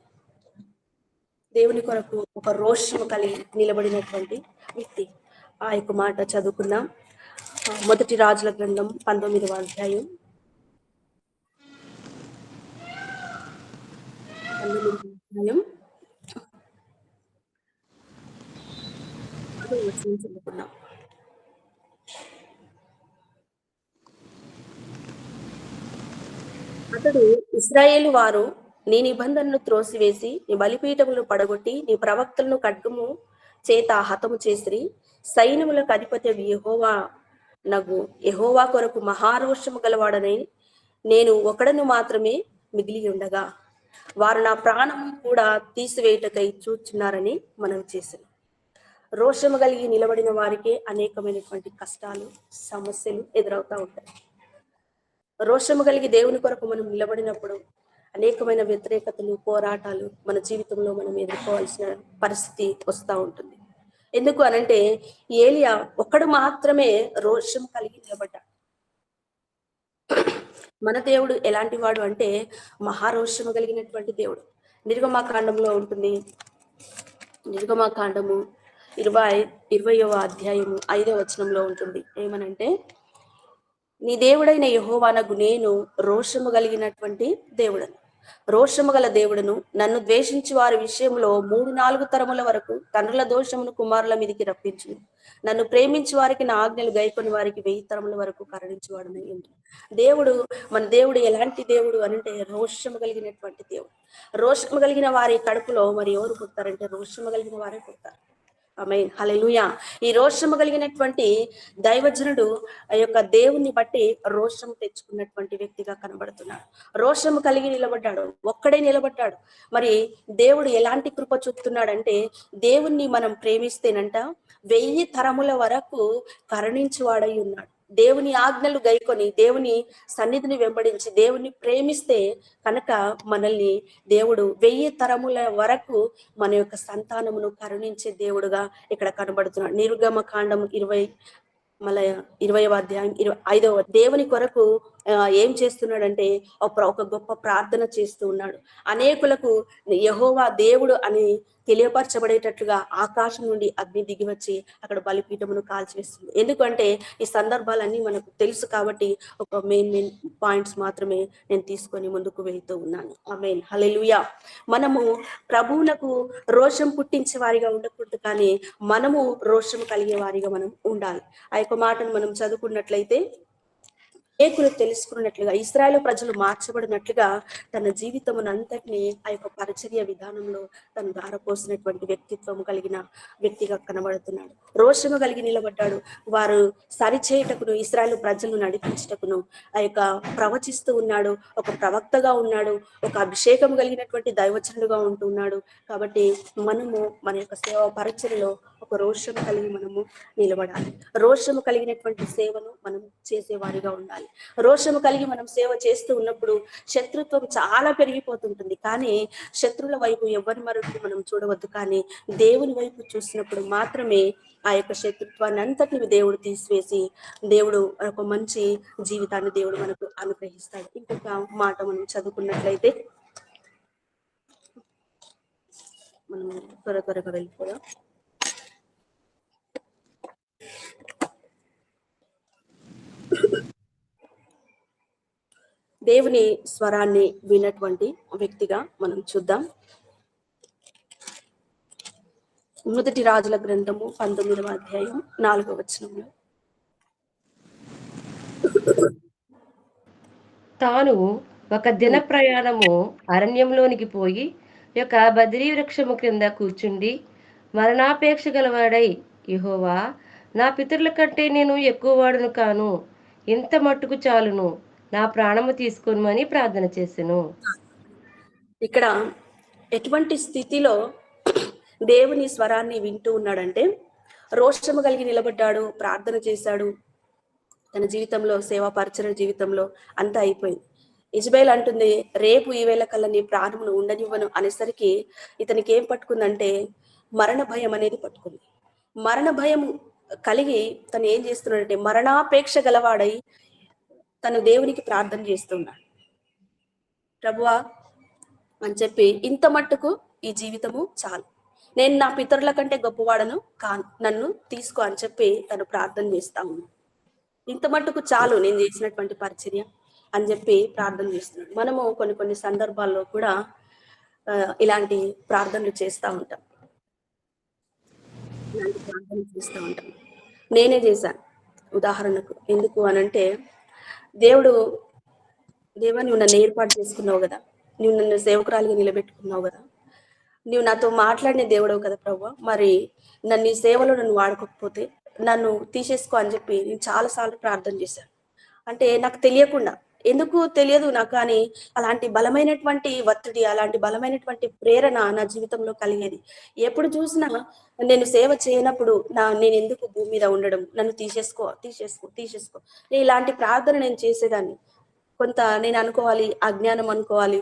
దేవుని కొరకు ఒక రోషము కలిగి నిలబడినటువంటి వ్యక్తి. ఆ యొక్క మాట చదువుకుందాం. 1 రాజుల గ్రంథం 19వ అధ్యాయం 10వ వచనం చదువుకుందాం. అతడు ఇశ్రాయేలు వారు నీ నిబంధనను త్రోసివేసి నీ బలిపీఠములను పడగొట్టి నీ ప్రవక్తలను ఖడ్గము చేత హతము చేసిరి. సైన్యములకు అధిపతి యెహోవా కొరకు మహారోషము గలవాడనై నేను ఒకడను మాత్రమే మిగిలి ఉండగా వారు నా ప్రాణము కూడా తీసివేయుటకై చూచున్నారని మనం చేశాను. రోషము కలిగి నిలబడిన వారికి అనేకమైనటువంటి కష్టాలు, సమస్యలు ఎదురవుతా ఉంటాయి. రోషము కలిగి దేవుని కొరకు మనం నిలబడినప్పుడు అనేకమైన వ్యతిరేకతలు, పోరాటాలు మన జీవితంలో మనం ఎదుర్కోవాల్సిన పరిస్థితి వస్తూ ఉంటుంది. ఎందుకు అనంటే ఏలియా ఒక్కడు మాత్రమే రోషం కలిగి నిలబడ్డాడు. మన దేవుడు ఎలాంటి వాడు అంటే మహారోషము కలిగినటువంటి దేవుడు. నిర్గమాకాండంలో ఉంటుంది. నిర్గమాకాండము 20వ అధ్యాయము 5వ వచనంలో ఉంటుంది. ఏమనంటే నీ దేవుడైన యెహోవానగు నేను రోషము కలిగినటువంటి దేవుడను, రోషము గల దేవుడను. నన్ను ద్వేషించి వారి విషయంలో 3-4 తరముల వరకు తండ్రుల దోషమును కుమారుల మీదికి రప్పించును. నన్ను ప్రేమించి వారికి నా ఆజ్ఞలు గైకొని వారికి 1000 తరముల వరకు కరుణించువాడని ఏంటి మన దేవుడు ఎలాంటి దేవుడు అనంటే రోషము కలిగినటువంటి దేవుడు. రోషము కలిగిన వారి కడుపులో మరి ఎవరు పుడతారంటే రోషము కలిగిన వారే పుడతారు. ఆమేన్ హల్లెలూయా. ఈ రోషము కలిగినటువంటి దైవజనుడు ఆ యొక్క దేవుణ్ణి బట్టి రోషము తెచ్చుకున్నటువంటి వ్యక్తిగా కనబడుతున్నాడు. రోషము కలిగి నిలబడ్డాడు, ఒక్కడే నిలబడ్డాడు. మరి దేవుడు ఎలాంటి కృప చూపుతున్నాడంటే దేవుణ్ణి మనం ప్రేమిస్తేనంట 1000 తరముల వరకు కరుణించువాడై ఉన్నాడు. దేవుని ఆజ్ఞలు గైకొని దేవుని సన్నిధిని వెంబడించి దేవుని ప్రేమిస్తే కనుక మనల్ని దేవుడు 1000 తరముల వరకు మన యొక్క సంతానమును కరుణించే దేవుడుగా ఇక్కడ కనబడుతున్నాడు. నిర్గమ కాండం 20 మళ్ళా 20వ అధ్యాయం 25వ దేవుని కొరకు ఏం చేస్తున్నాడంటే ఒక గొప్ప ప్రార్థన చేస్తూ ఉన్నాడు. అనేకులకు యెహోవా దేవుడు అని తెలియపరచబడేటట్లుగా ఆకాశం నుండి అగ్ని దిగి వచ్చి అక్కడ బలిపీఠమును కాల్చివేస్తుంది. ఎందుకంటే ఈ సందర్భాలన్నీ మనకు తెలుసు కాబట్టి ఒక మెయిన్ పాయింట్స్ మాత్రమే నేను తీసుకొని ముందుకు వెళ్తూ ఉన్నాను. ఆమేన్, హల్లెలూయా. మనము ప్రభువునకు రోషం పుట్టించే వారిగా ఉండకూడదు, కానీ మనము రోషం కలిగే వారిగా మనం ఉండాలి. ఆ యొక్క మాటను మనం చదువుకున్నట్లయితే అనేకులు తెలుసుకున్నట్లుగా ఇశ్రాయేలు ప్రజలు మార్చబడినట్లుగా తన జీవితమునంతటిని ఆ యొక్క పరిచర్య విధానంలో తను ధారపోసినటువంటి వ్యక్తిత్వం కలిగిన వ్యక్తిగా కనబడుతున్నాడు. రోషము కలిగి నిలబడ్డాడు. వారు సరిచేయటకును ఇశ్రాయేలు ప్రజలను నడిపించటకును ఆ యొక్క ప్రవచిస్తూ ఉన్నాడు. ఒక ప్రవక్తగా ఉన్నాడు. ఒక అభిషేకం కలిగినటువంటి దైవచనుడుగా ఉంటున్నాడు. కాబట్టి మనము మన యొక్క సేవ పరిచర్యలో ఒక రోషము కలిగి మనము నిలబడాలి. రోషము కలిగినటువంటి సేవను మనం చేసేవారిగా ఉండాలి. రోషము కలిగి మనం సేవ చేస్తూ ఉన్నప్పుడు శత్రుత్వం చాలా పెరిగిపోతుంటుంది, కానీ శత్రువుల వైపు ఎవరి మరొకటి మనం చూడవద్దు, కానీ దేవుని వైపు చూసినప్పుడు మాత్రమే ఆ యొక్క శత్రుత్వాన్ని అంతటిని దేవుడు తీసివేసి దేవుడు ఒక మంచి జీవితాన్ని దేవుడు మనకు అనుగ్రహిస్తాడు. ఇంకొక మాట మనం చదువుకున్నట్లయితే మనం త్వరగా వెళ్ళిపోదాం. దేవుని స్వరాన్ని విన్నటువంటి వ్యక్తిగా మనం చూద్దాం. మొదటి రాజుల గ్రంథము 19వ అధ్యాయం 4వ వచనంలో, తాను ఒక దిన ప్రయాణము అరణ్యంలోనికి పోయి యొక్క బదిరీ వృక్షము క్రింద కూర్చుండి మరణాపేక్ష గలవాడై, యెహోవా, నా పితరుల కంటే నేను ఎక్కువ వాడును కాను, ఇంత మట్టుకు చాలును, నా ప్రాణము తీసుకొనుమని ప్రార్థన చేసెను. ఇక్కడ ఎటువంటి స్థితిలో దేవుని స్వరాన్ని వింటూ ఉన్నాడంటే, రోషము కలిగి నిలబడ్డాడు, ప్రార్థన చేశాడు. తన జీవితంలో సేవా పరిచయ జీవితంలో అంతా అయిపోయింది. ఇజబేల్ అంటుంది, రేపు ఈ వేళ కల్లా నీ ప్రాణమును ఉండనివ్వను అనేసరికి ఇతనికి ఏం పట్టుకుందంటే మరణ భయం అనేది పట్టుకుంది. మరణ భయం కలిగి తను ఏం చేస్తున్నాడంటే మరణాపేక్ష గలవాడై తను దేవునికి ప్రార్థన చేస్తున్నాడు. ప్రభువా అని చెప్పి, ఇంత మట్టుకు ఈ జీవితము చాలు, నేను నా పితరుల కంటే గొప్పవాడను కాను, నన్ను తీసుకో అని చెప్పి తను ప్రార్థన చేస్తా ఉన్నాడు. ఇంత మట్టుకు చాలు నేను చేసినటువంటి పరిచర్య అని చెప్పి ప్రార్థన చేస్తున్నాడు. మనము కొన్ని సందర్భాల్లో కూడా ఇలాంటి ప్రార్థనలు చేస్తూ ఉంటాం. నేనే చేశాను ఉదాహరణకు. ఎందుకు అనంటే, దేవా నువ్వు నన్ను ఏర్పాటు చేసుకున్నావు కదా, నువ్వు నన్ను సేవకురాలిగా నిలబెట్టుకున్నావు కదా, నువ్వు నాతో మాట్లాడిన దేవుడవు కదా ప్రభు, మరి నన్ను ఈ సేవలో నన్ను వాడుకోకపోతే నన్ను తీసేసుకో అని చెప్పి నేను చాలాసార్లు ప్రార్థన చేశాను. అంటే నాకు తెలియకుండా, ఎందుకు తెలియదు నాకు, కానీ అలాంటి బలమైనటువంటి ఒత్తిడి, అలాంటి బలమైనటువంటి ప్రేరణ నా జీవితంలో కలిగేది. ఎప్పుడు చూసినా నేను సేవ చేయనప్పుడు నేను ఎందుకు భూమి మీద ఉండడం, నన్ను తీసేసుకో తీసేసుకో తీసేసుకో, ఇలాంటి ప్రార్థన నేను చేసేదాన్ని. కొంత నేను అనుకోవాలి అజ్ఞానం అనుకోవాలి,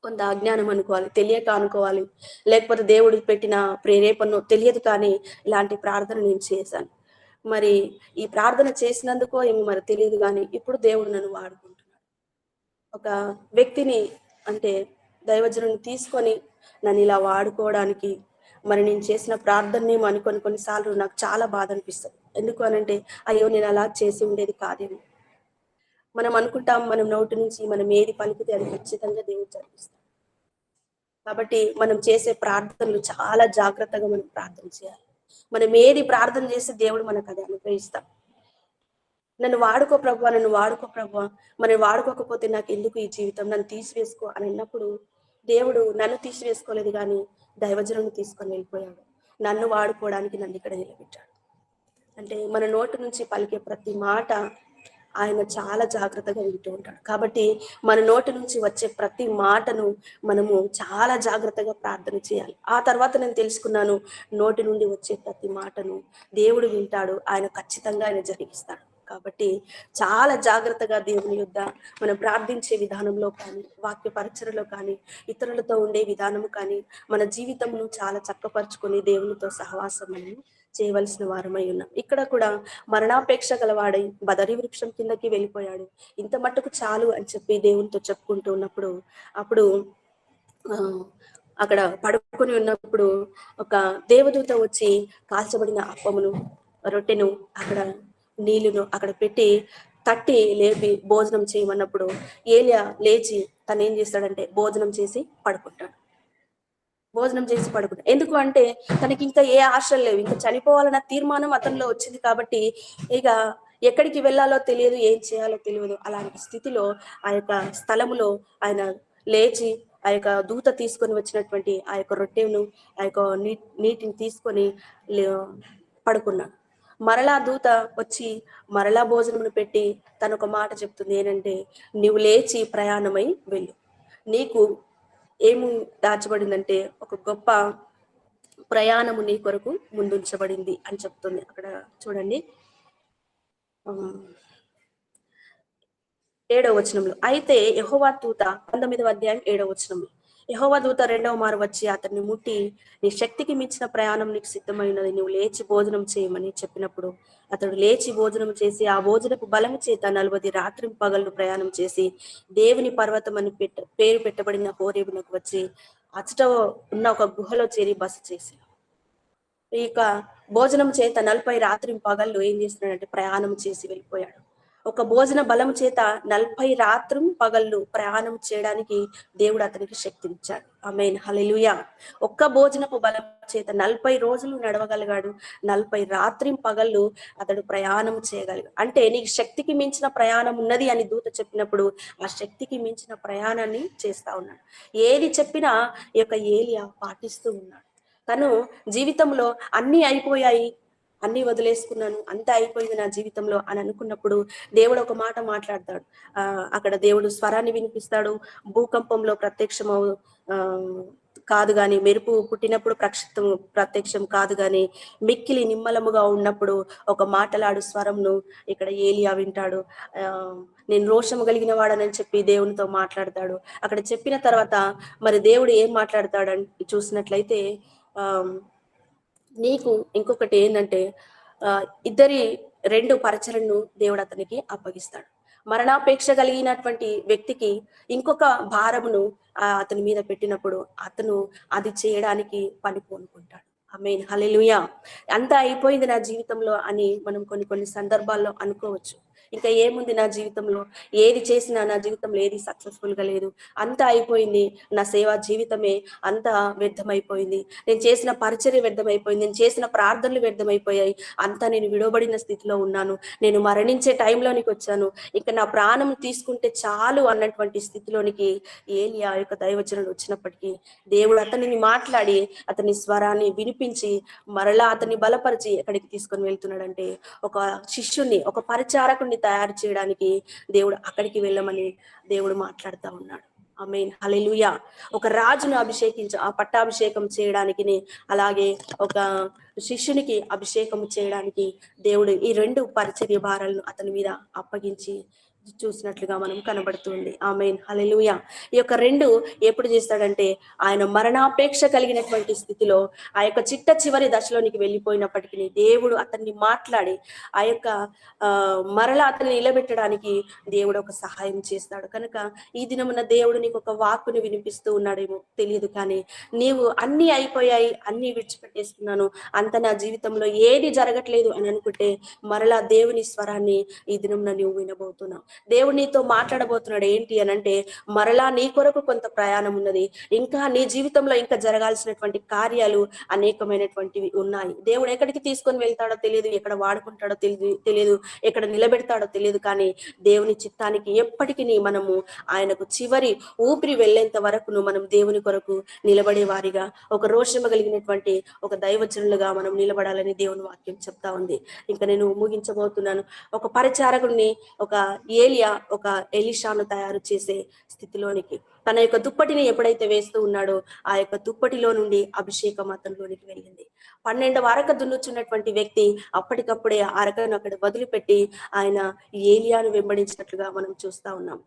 కొంత అజ్ఞానం అనుకోవాలి, తెలియక అనుకోవాలి, లేకపోతే దేవుడు పెట్టిన ప్రేరేపణ తెలియదు, కానీ ఇలాంటి ప్రార్థన నేను చేశాను. మరి ఈ ప్రార్థన చేసినందుకో ఏమో మరి తెలియదు, కానీ ఇప్పుడు దేవుడు నన్ను వాడుకుంటున్నాడు. ఒక వ్యక్తిని అంటే దైవజనుని తీసుకొని నన్ను ఇలా వాడుకోవడానికి మరి నేను చేసిన ప్రార్థనేమో అని కొన్నిసార్లు నాకు చాలా బాధ అనిపిస్తుంది. ఎందుకు అనంటే, అయ్యో నేను అలా చేసి ఉండేది కాదేమో. మనం అనుకుంటాం, మనం నోటి నుంచి మనం ఏది పలికితే అది ఖచ్చితంగా దేవుడు జరిగిస్తాడు. కాబట్టి మనం చేసే ప్రార్థనలు చాలా జాగ్రత్తగా మనం ప్రార్థన చేయాలి. మనం ఏది ప్రార్థన చేస్తే దేవుడు మనకు అది అనుగ్రహిస్తాం. నన్ను వాడుకో ప్రభువా, నన్ను వాడుకో ప్రభువా, మరి వాడుకోకపోతే నాకు ఎందుకు ఈ జీవితం, నన్ను తీసివేసుకో అని అన్నప్పుడు దేవుడు నన్ను తీసివేసుకోలేదు, కానీ దైవజనుని తీసుకొని వెళ్ళిపోయాడు. నన్ను వాడుకోవడానికి నన్ను ఇక్కడ నిలబెట్టాడు. అంటే మన నోటి నుంచి పలికే ప్రతి మాట ఆయన చాలా జాగ్రత్తగా వింటూ ఉంటాడు. కాబట్టి మన నోటి నుంచి వచ్చే ప్రతి మాటను మనము చాలా జాగ్రత్తగా ప్రార్థన చేయాలి. ఆ తర్వాత నేను తెలుసుకున్నాను, నోటి నుండి వచ్చే ప్రతి మాటను దేవుడు వింటాడు, ఆయన ఖచ్చితంగా ఆయన జరిగిస్తాడు. కాబట్టి చాలా జాగ్రత్తగా దేవుని యొద్ద మనం ప్రార్థించే విధానంలో కానీ, వాక్య పరిచయలో కానీ, ఇతరులతో ఉండే విధానము కానీ, మన జీవితమును చాలా చక్కపరుచుకొని దేవునితో సహవాసం మనము చేయవలసిన వారమై ఉన్నాం. ఇక్కడ కూడా మరణాపేక్ష గలవాడై బదరి వృక్షం కిందకి వెళ్ళిపోయాడు, ఇంత మట్టుకు చాలు అని చెప్పి దేవునితో చెప్పుకుంటూ ఉన్నప్పుడు, అప్పుడు ఆ అక్కడ పడుకొని ఉన్నప్పుడు ఒక దేవదూత వచ్చి కాల్చబడిన అప్పమును, రొట్టెను, అక్కడ నీళ్లును అక్కడ పెట్టి తట్టి లేపి భోజనం చేయమన్నప్పుడు ఏలియా లేచి తను ఏం చేస్తాడంటే భోజనం చేసి పడుకుంటాడు. ఎందుకు అంటే తనకి ఇంకా ఏ ఆశలు లేవు, ఇంకా చనిపోవాలన్న తీర్మానం అతనిలో వచ్చింది. కాబట్టి ఇక ఎక్కడికి వెళ్ళాలో తెలియదు, ఏం చేయాలో తెలియదు. అలాంటి స్థితిలో ఆ యొక్క స్థలములో ఆయన లేచి ఆ యొక్క దూత తీసుకొని వచ్చినటువంటి ఆ యొక్క రొట్టెను, ఆ యొక్క నీటిని తీసుకొని పడుకున్నాడు. మరలా దూత వచ్చి మరలా భోజనమును పెట్టి తను ఒక మాట చెప్తుంది, ఏంటంటే నీవు లేచి ప్రయాణమై వెళ్ళు, నీకు ఏమి దాచబడిందంటే ఒక గొప్ప ప్రయాణము నీ కొరకు ముందుంచబడింది అని చెప్తుంది. అక్కడ చూడండి 7వ వచనంలో, అయితే యెహోవా దూత 19వ అధ్యాయం 7వ వచనంలో, యెహోవా దూత 2వ మారు వచ్చి అతన్ని ముట్టి, నీ శక్తికి మించిన ప్రయాణం నీకు సిద్ధమైనది, నువ్వు లేచి భోజనం చేయమని చెప్పినప్పుడు అతడు లేచి భోజనం చేసి ఆ భోజనపు బలము చేత 40 రాత్రి పగళ్ళు ప్రయాణం చేసి దేవుని పర్వతం అని పేరు పెట్టబడిన హోరేబునకు వచ్చి అచ్చట ఉన్న ఒక గుహలో చేరి బస చేసి, ఇక భోజనం చేత 40 రాత్రి పగళ్ళు ఏం చేస్తున్నాడంటే ప్రయాణం చేసి వెళ్ళిపోయాడు. ఒక భోజన బలం చేత 40 రాత్రి పగళ్ళు ప్రయాణం చేయడానికి దేవుడు అతనికి శక్తినిచ్చాడు. ఆమేన్, హల్లెలూయా. ఒక్క భోజనపు బలం చేత 40 రోజులు నడవగలిగాడు, 40 రాత్రి పగళ్ళు అతడు ప్రయాణం చేయగలిగాడు. అంటే నీకు శక్తికి మించిన ప్రయాణం ఉన్నది అని దూత చెప్పినప్పుడు ఆ శక్తికి మించిన ప్రయాణాన్ని చేస్తా ఉన్నాడు. ఏది చెప్పినా ఈ యొక్క ఏలియా పాటిస్తూ ఉన్నాడు. తను జీవితంలో అన్ని అయిపోయాయి, అన్ని వదిలేసుకున్నాను, అంతా అయిపోయింది నా జీవితంలో అని అనుకున్నప్పుడు దేవుడు ఒక మాట మాట్లాడతాడు. అక్కడ దేవుడు స్వరాన్ని వినిపిస్తాడు. భూకంపంలో ప్రత్యక్షమవు కాదు గాని, మెరుపు పుట్టినప్పుడు ప్రత్యక్షం కాదు గాని, మిక్కిలి నిమ్మలముగా ఉన్నప్పుడు ఒక మాటలాడు స్వరంను ఇక్కడ ఏలియా వింటాడు. నేను రోషము కలిగిన వాడనని చెప్పి దేవునితో మాట్లాడతాడు. అక్కడ చెప్పిన తర్వాత మరి దేవుడు ఏం మాట్లాడతాడని చూసినట్లయితే నీకు ఇంకొకటి ఏంటంటే ఇద్దరి 2 పరిచరణను దేవుడు అతనికి అప్పగిస్తాడు. మరణాపేక్ష కలిగినటువంటి వ్యక్తికి ఇంకొక భారమును అతని మీద పెట్టినప్పుడు అతను అది చేయడానికి పని పూనుకుంటాడు. ఆమేన్, హల్లెలూయా. అంతా అయిపోయింది నా జీవితంలో అని మనం కొన్ని సందర్భాల్లో అనుకోవచ్చు. ఇంకా ఏముంది నా జీవితంలో, ఏది చేసినా నా జీవితంలో ఏది సక్సెస్ఫుల్ గా లేదు, అంతా అయిపోయింది, నా సేవా జీవితమే అంతా వ్యర్థమైపోయింది, నేను చేసిన పరిచర్య వ్యర్థమైపోయింది, నేను చేసిన ప్రార్థనలు వ్యర్థమైపోయాయి, అంతా నేను విడవబడిన స్థితిలో ఉన్నాను, నేను మరణించే టైంలోనికి వచ్చాను, ఇక నా ప్రాణం తీసుకుంటే చాలు అన్నటువంటి స్థితిలోనికి ఏలియా యొక్క దైవజనుడు వచ్చినప్పటికీ దేవుడు అతనిని మాట్లాడి అతని స్వరాన్ని వినిపించి మరలా అతన్ని బలపరిచి ఎక్కడికి తీసుకొని వెళ్తున్నాడంటే ఒక శిష్యుని, ఒక పరిచారకుని తయారు చేయడానికి దేవుడు అక్కడికి వెళ్ళమని దేవుడు మాట్లాడుతూ ఉన్నాడు. ఆమేన్, హల్లెలూయా. ఒక రాజును ఆ పట్టాభిషేకం చేయడానికి, అలాగే ఒక శిష్యునికి అభిషేకం చేయడానికి దేవుడు ఈ 2 పరిచర్య భారాలను అతని మీద అప్పగించి చూసినట్లుగా మనం కనబడుతుంది. ఆమేన్, హల్లెలూయా. ఈ యొక్క 2 ఎప్పుడు చేస్తాడంటే ఆయన మరణాపేక్ష కలిగినటువంటి స్థితిలో ఆ యొక్క చివరి దశలోనికి వెళ్ళిపోయినప్పటికీ దేవుడు అతన్ని మాట్లాడి ఆ యొక్క మరలా అతన్ని నిలబెట్టడానికి దేవుడు ఒక సహాయం చేస్తాడు. కనుక ఈ దినమున దేవుడు నీకు ఒక వాక్కుని వినిపిస్తూ ఉన్నాడేమో తెలియదు, కానీ నీవు అన్ని అయిపోయాయి, అన్ని విడిచిపెట్టేసుకున్నాను, అంత నా జీవితంలో ఏది జరగట్లేదు అని అనుకుంటే మరలా దేవుని స్వరాన్ని ఈ దినమున నువ్వు వినబోతున్నావు. దేవుడు నీతో మాట్లాడబోతున్నాడు. ఏంటి అనంటే, మరలా నీ కొరకు కొంత ప్రయాణం ఉన్నది. ఇంకా నీ జీవితంలో ఇంకా జరగాల్సినటువంటి కార్యాలు అనేకమైనటువంటివి ఉన్నాయి. దేవుడు ఎక్కడికి తీసుకొని వెళ్తాడో తెలియదు, ఎక్కడ వాడుకుంటాడో తెలియదు, ఎక్కడ నిలబెడతాడో తెలియదు. కానీ దేవుని చిత్తానికి ఎప్పటికీ మనము ఆయనకు చివరి ఊపిరి వెళ్ళేంత వరకును మనం దేవుని కొరకు నిలబడే వారిగా, ఒక రోషము కలిగినటువంటి ఒక దైవజనులుగా మనం నిలబడాలని దేవుని వాక్యం చెప్తా ఉంది. ఇంకా నేను ముగించబోతున్నాను. ఒక పరిచారకుడిని ఒక ఏలియా ఒక ఎలీషాను తయారు చేసే స్థితిలోనికి తన యొక్క దుప్పటిని ఎప్పుడైతే వేస్తూ ఉన్నాడో ఆ యొక్క దుప్పటిలో నుండి అభిషేకం అతనిలోనికి వెళ్ళింది. 12వ అరక దున్నుచున్నటువంటి వ్యక్తి అప్పటికప్పుడే ఆ అరకను అక్కడ వదిలిపెట్టి ఆయన ఏలియాను వెంబడించినట్లుగా మనం చూస్తా ఉన్నాం.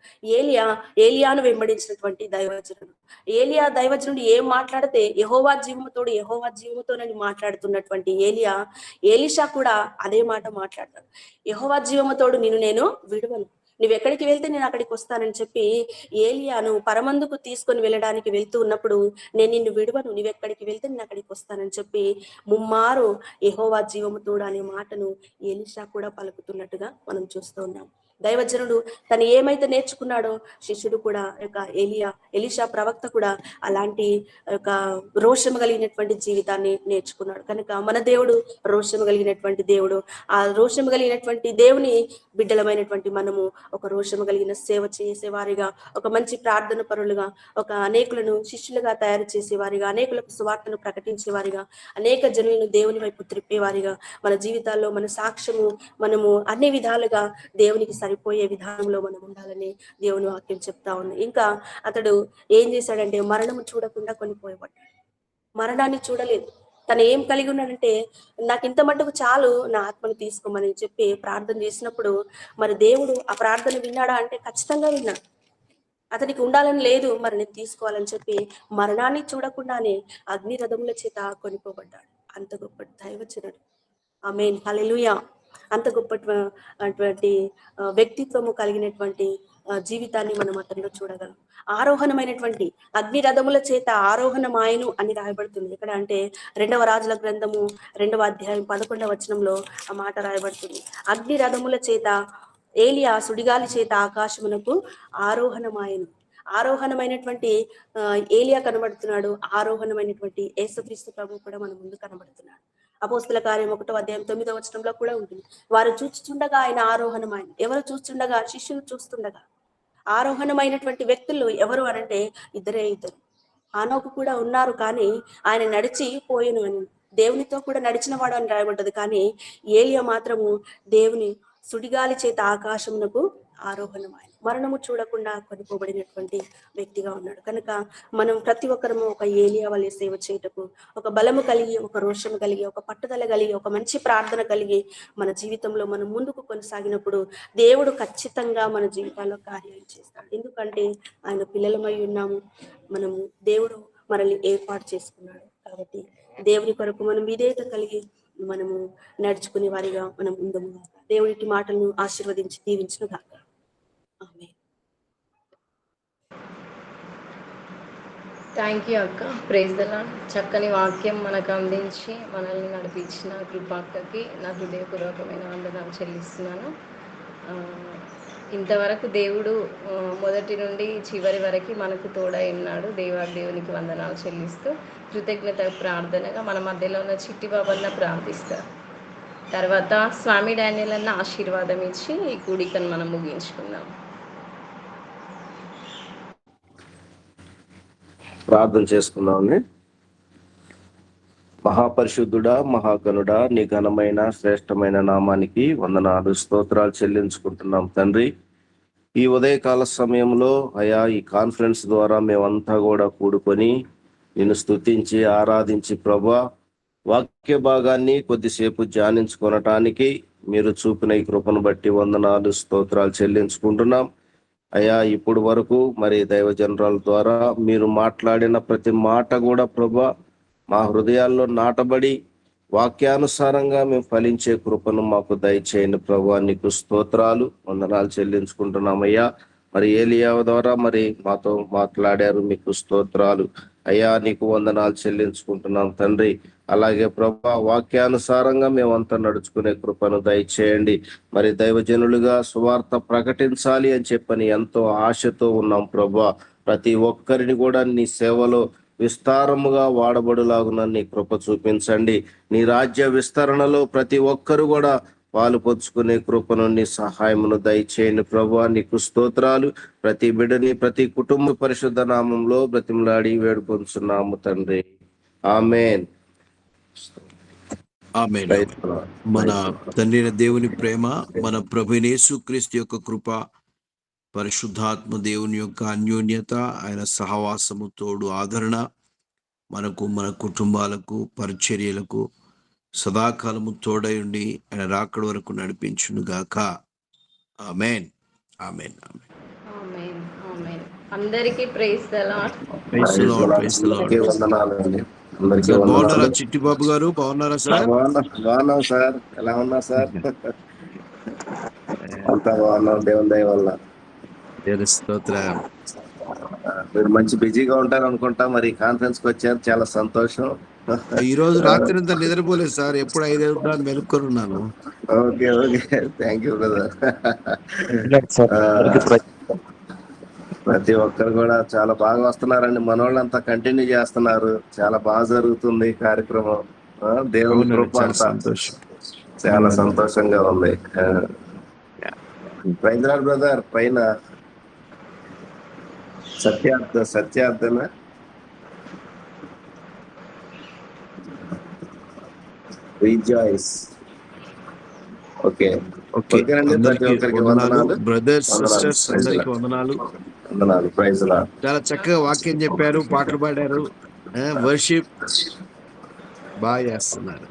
ఏలియాను వెంబడించినటువంటి దైవజనుడు. ఏలియా దైవజనుడు ఏం మాట్లాడితే యెహోవా జీవముతోనని మాట్లాడుతున్నటువంటి ఎలీషా కూడా అదే మాట మాట్లాడతాడు. యెహోవా జీవముతోడు నిన్ను నేను విడువను, నువ్వెక్కడికి వెళ్తే నేను అక్కడికి వస్తానని చెప్పి ఏలియాను పరమందుకు తీసుకొని వెళ్ళడానికి వెళ్తూ ఉన్నప్పుడు, నేను నిన్ను విడువను, నువ్వెక్కడికి వెళ్తే నేను అక్కడికి వస్తానని చెప్పి ముమ్మారు యెహోవా జీవముతోడు అనే మాటను ఎలీషా కూడా పలుకుతున్నట్టుగా మనం చూస్తూ ఉన్నాం. దైవజనుడు తను ఏమైతే నేర్చుకున్నాడో శిష్యుడు కూడా ఎలీషా ప్రవక్త కూడా అలాంటి ఒక రోషము కలిగినటువంటి జీవితాన్ని నేర్చుకున్నాడు. కనుక మన దేవుడు రోషము కలిగినటువంటి దేవుడు. ఆ రోషము కలిగినటువంటి దేవుని బిడ్డలమైనటువంటి మనము ఒక రోషము కలిగిన సేవ చేసేవారిగా, ఒక మంచి ప్రార్థన పరులుగా, ఒక అనేకులను శిష్యులుగా తయారు చేసేవారిగా, అనేకులకు సువార్తను ప్రకటించేవారిగా, అనేక జనులను దేవుని వైపు త్రిప్పేవారిగా, మన జీవితాల్లో మన సాక్ష్యము మనము అన్ని విధాలుగా దేవునికి సరిపోయే విధానంలో మనం ఉండాలని దేవుని వాక్యం చెప్తా ఉంది. ఇంకా అతడు ఏం చేశాడంటే మరణము చూడకుండా కొనిపోయబడ్డాడు. మరణాన్ని చూడలేదు. తను ఏం కలిగి ఉన్నాడంటే, నాకు ఇంత మట్టుకు చాలు, నా ఆత్మను తీసుకోమని చెప్పి ప్రార్థన చేసినప్పుడు మరి దేవుడు ఆ ప్రార్థన విన్నాడా అంటే ఖచ్చితంగా విన్నాడు. అతనికి ఉండాలని లేదు, మరి నేను తీసుకోవాలని చెప్పి మరణాన్ని చూడకుండానే అగ్ని రథముల చేత కొనిపోబడ్డాడు. అంత గొప్ప దైవజనుడు. ఆమేన్, హల్లెలూయా. అంత గొప్పటువంటి వ్యక్తిత్వము కలిగినటువంటి జీవితాన్ని మనం అతనిలో చూడగలం. ఆరోహణమైనటువంటి అగ్ని రథముల చేత ఆరోహణమాయను అని రాయబడుతుంది. ఎక్కడ అంటే 2వ రాజుల గ్రంథము 2వ అధ్యాయం 11వ వచనంలో ఆ మాట రాయబడుతుంది. అగ్ని రథముల చేత ఏలియా సుడిగాలి చేత ఆకాశమునకు ఆరోహణమాయను. ఆరోహణమైనటువంటి ఏలియా కనబడుతున్నాడు. ఆరోహణమైనటువంటి యేసుక్రీస్తు ప్రభు కూడా మన ముందు కనబడుతున్నాడు. అపోస్తల కార్యం 1వ అధ్యాయం 9వ వచనంలో కూడా ఉంటుంది. వారు చూస్తుండగా ఆయన ఆరోహణమైన. ఎవరు చూస్తుండగా? శిష్యులు చూస్తుండగా. ఆరోహణమైనటువంటి వ్యక్తులు ఎవరు అనంటే ఇద్దరు. హానోకు కూడా ఉన్నారు, కానీ ఆయన నడిచి పోయెను అని, దేవునితో కూడా నడిచిన వాడు అని రాయబడ్డది. కానీ ఏలియా మాత్రము దేవుని సుడిగాలి చేత ఆకాశమునకు ఆరోహణమైన, మరణము చూడకుండా కొనిపోబడినటువంటి వ్యక్తిగా ఉన్నాడు. కనుక మనం ప్రతి ఒక్కరము ఒక ఏలియా వలె సేవ చేయటకు, ఒక బలము కలిగి, ఒక రోషము కలిగి, ఒక పట్టుదల కలిగి, ఒక మంచి ప్రార్థన కలిగి మన జీవితంలో మనం ముందుకు కొనసాగినప్పుడు దేవుడు ఖచ్చితంగా మన జీవితాల్లో కార్యాలు చేస్తాడు. ఎందుకంటే ఆయన పిల్లలమై ఉన్నాము. మనము దేవుడు మనల్ని ఏర్పాటు చేసుకున్నాడు. కాబట్టి దేవుని కొరకు మనం విధేయత కలిగి మనము నడుచుకునే వారిగా మనం ఉందము. దేవుడి మాటలను ఆశీర్వదించి దీవించును గాక. ఆమేన్. థ్యాంక్ యూ అక్క. Praise the lord. చక్కని వాక్యం మనకు అందించి మనల్ని నడిపించిన కృపాక్కకి నా హృదయపూర్వకమైన వందనాలు చెల్లిస్తున్నాను. ఇంతవరకు దేవుడు మొదటి నుండి చివరి వరకు మనకు తోడై ఉన్నాడు. దేవునికి వందనాలు చెల్లిస్తూ కృతజ్ఞత ప్రార్థనగా మన మధ్యలో ఉన్న చిట్టి బాబన్న ప్రార్థిస్తారు. తర్వాత స్వామి డానియల్ అన్న ఆశీర్వాదం ఇచ్చి ఈ కూడికను మనం ముగించుకుందాం. ప్రార్థన చేసుకుందామని. మహాపరిశుద్ధుడా, మహాగణుడా, నీ ఘనమైన శ్రేష్టమైన నామానికి వందనాలు, స్తోత్రాలు చెల్లించుకుంటున్నాం తండ్రి. ఈ ఉదయకాల సమయంలో అయా ఈ కాన్ఫరెన్స్ ద్వారా మేమంతా కూడా కూడుకొని నిన్ను స్తుతించి ఆరాధించి ప్రభా వాక్య భాగాన్ని కొద్దిసేపు ధ్యానించుకొనటానికి మీరు చూపిన ఈ కృపను బట్టి వందనాలు, స్తోత్రాలు చెల్లించుకుంటున్నాం. అయ్యా ఇప్పుడు వరకు మరి దైవజనరాల ద్వారా మీరు మాట్లాడిన ప్రతి మాట కూడా ప్రభా మా హృదయాల్లో నాటబడి వాక్యానుసారంగా మేము ఫలించే కృపను మాకు దయచేయండి ప్రభా. నీకు స్తోత్రాలు, వందనాలు చెల్లించుకుంటున్నామయ్యా. మరి ఏలియా ద్వారా మరి మాతో మాట్లాడారు, మీకు స్తోత్రాలు అయ్యా. నీకు వందనాలు చెల్లించుకుంటున్నాం తండ్రి. అలాగే ప్రభా వాక్యానుసారంగా మేమంతా నడుచుకునే కృపను దయచేయండి. మరి దైవజనులుగా సువార్త ప్రకటించాలి అని చెప్పని ఎంతో ఆశతో ఉన్నాం ప్రభా. ప్రతి ఒక్కరిని కూడా నీ సేవలో విస్తారముగా వాడబడులాగున నీ కృప చూపించండి. నీ రాజ్య విస్తరణలో ప్రతి ఒక్కరు కూడా పాలు పంచుకునే కృపను నీ సహాయమును దయచేయండి ప్రభా. నీకు స్తోత్రాలు. ప్రతి బిడ్డని ప్రతి కుటుంబ పరిశుద్ధ నామంలో బ్రతిమలాడి వేడుకొంచున్నాము తండ్రి. ఆమేన్. ఆమేన్. మన తండ్రి అయిన దేవుని ప్రేమ, మన ప్రభు యేసుక్రీస్తు యొక్క కృప, పరిశుద్ధాత్మ దేవుని యొక్క అన్యోన్యత, ఆయన సహవాసము, తోడు, ఆదరణ మనకు, మన కుటుంబాలకు, పరిచర్యలకు సదాకాలము తోడై ఉండి ఆయన రాకడ వరకు నడిపించును గాక. ఆమేన్. ఆమేన్. ఆమేన్. ఆమేన్. అందరికీ praise the lord. Praise the lord. Praise the lord. అందరికీ వందనాలండి. అందరికీ సార్ బాగున్నారా? వందనాలు. చిట్టిబాబు గారు బాగున్నారా సార్? బాగున్నాం సార్. ఎలా ఉన్నా సార్? అంతా బాగున్నాం దేవుని దయ వల్ల. స్తోత్రం. మీరు మంచి బిజీగా ఉంటారు అనుకుంటా. మరి కాన్ఫరెన్స్ కి వచ్చారు, చాలా సంతోషం. ఈ రోజు రాత్రి అంతా నిద్రపోలేదు సార్. ఎప్పుడు 5 అవుతుందని మెలుక్కొని ఉన్నాను. Okay okay, thank you brother. ప్రతి ఒక్కరు కూడా చాలా బాగా వస్తున్నారండి. మనోళ్ళంతా కంటిన్యూ చేస్తున్నారు. చాలా బాగా జరుగుతుంది కార్యక్రమం. దేవుని కృప అంతా చాలా సంతోషంగా ఉంది. Praise lord brother. పైన సత్యార్థన రిజాయిస్. ఓకే ఓకేనండి. ప్రతి ఒక్కరికి వందనాలు. బ్రదర్స్ సిస్టర్స్ అందరికి వందనాలు. వందనాలు. Praise lord. చాలా చక్కగా వాక్యం చెప్పారు, పాటలు పాడారు, వర్షిప్ బాగా చేస్తున్నారు.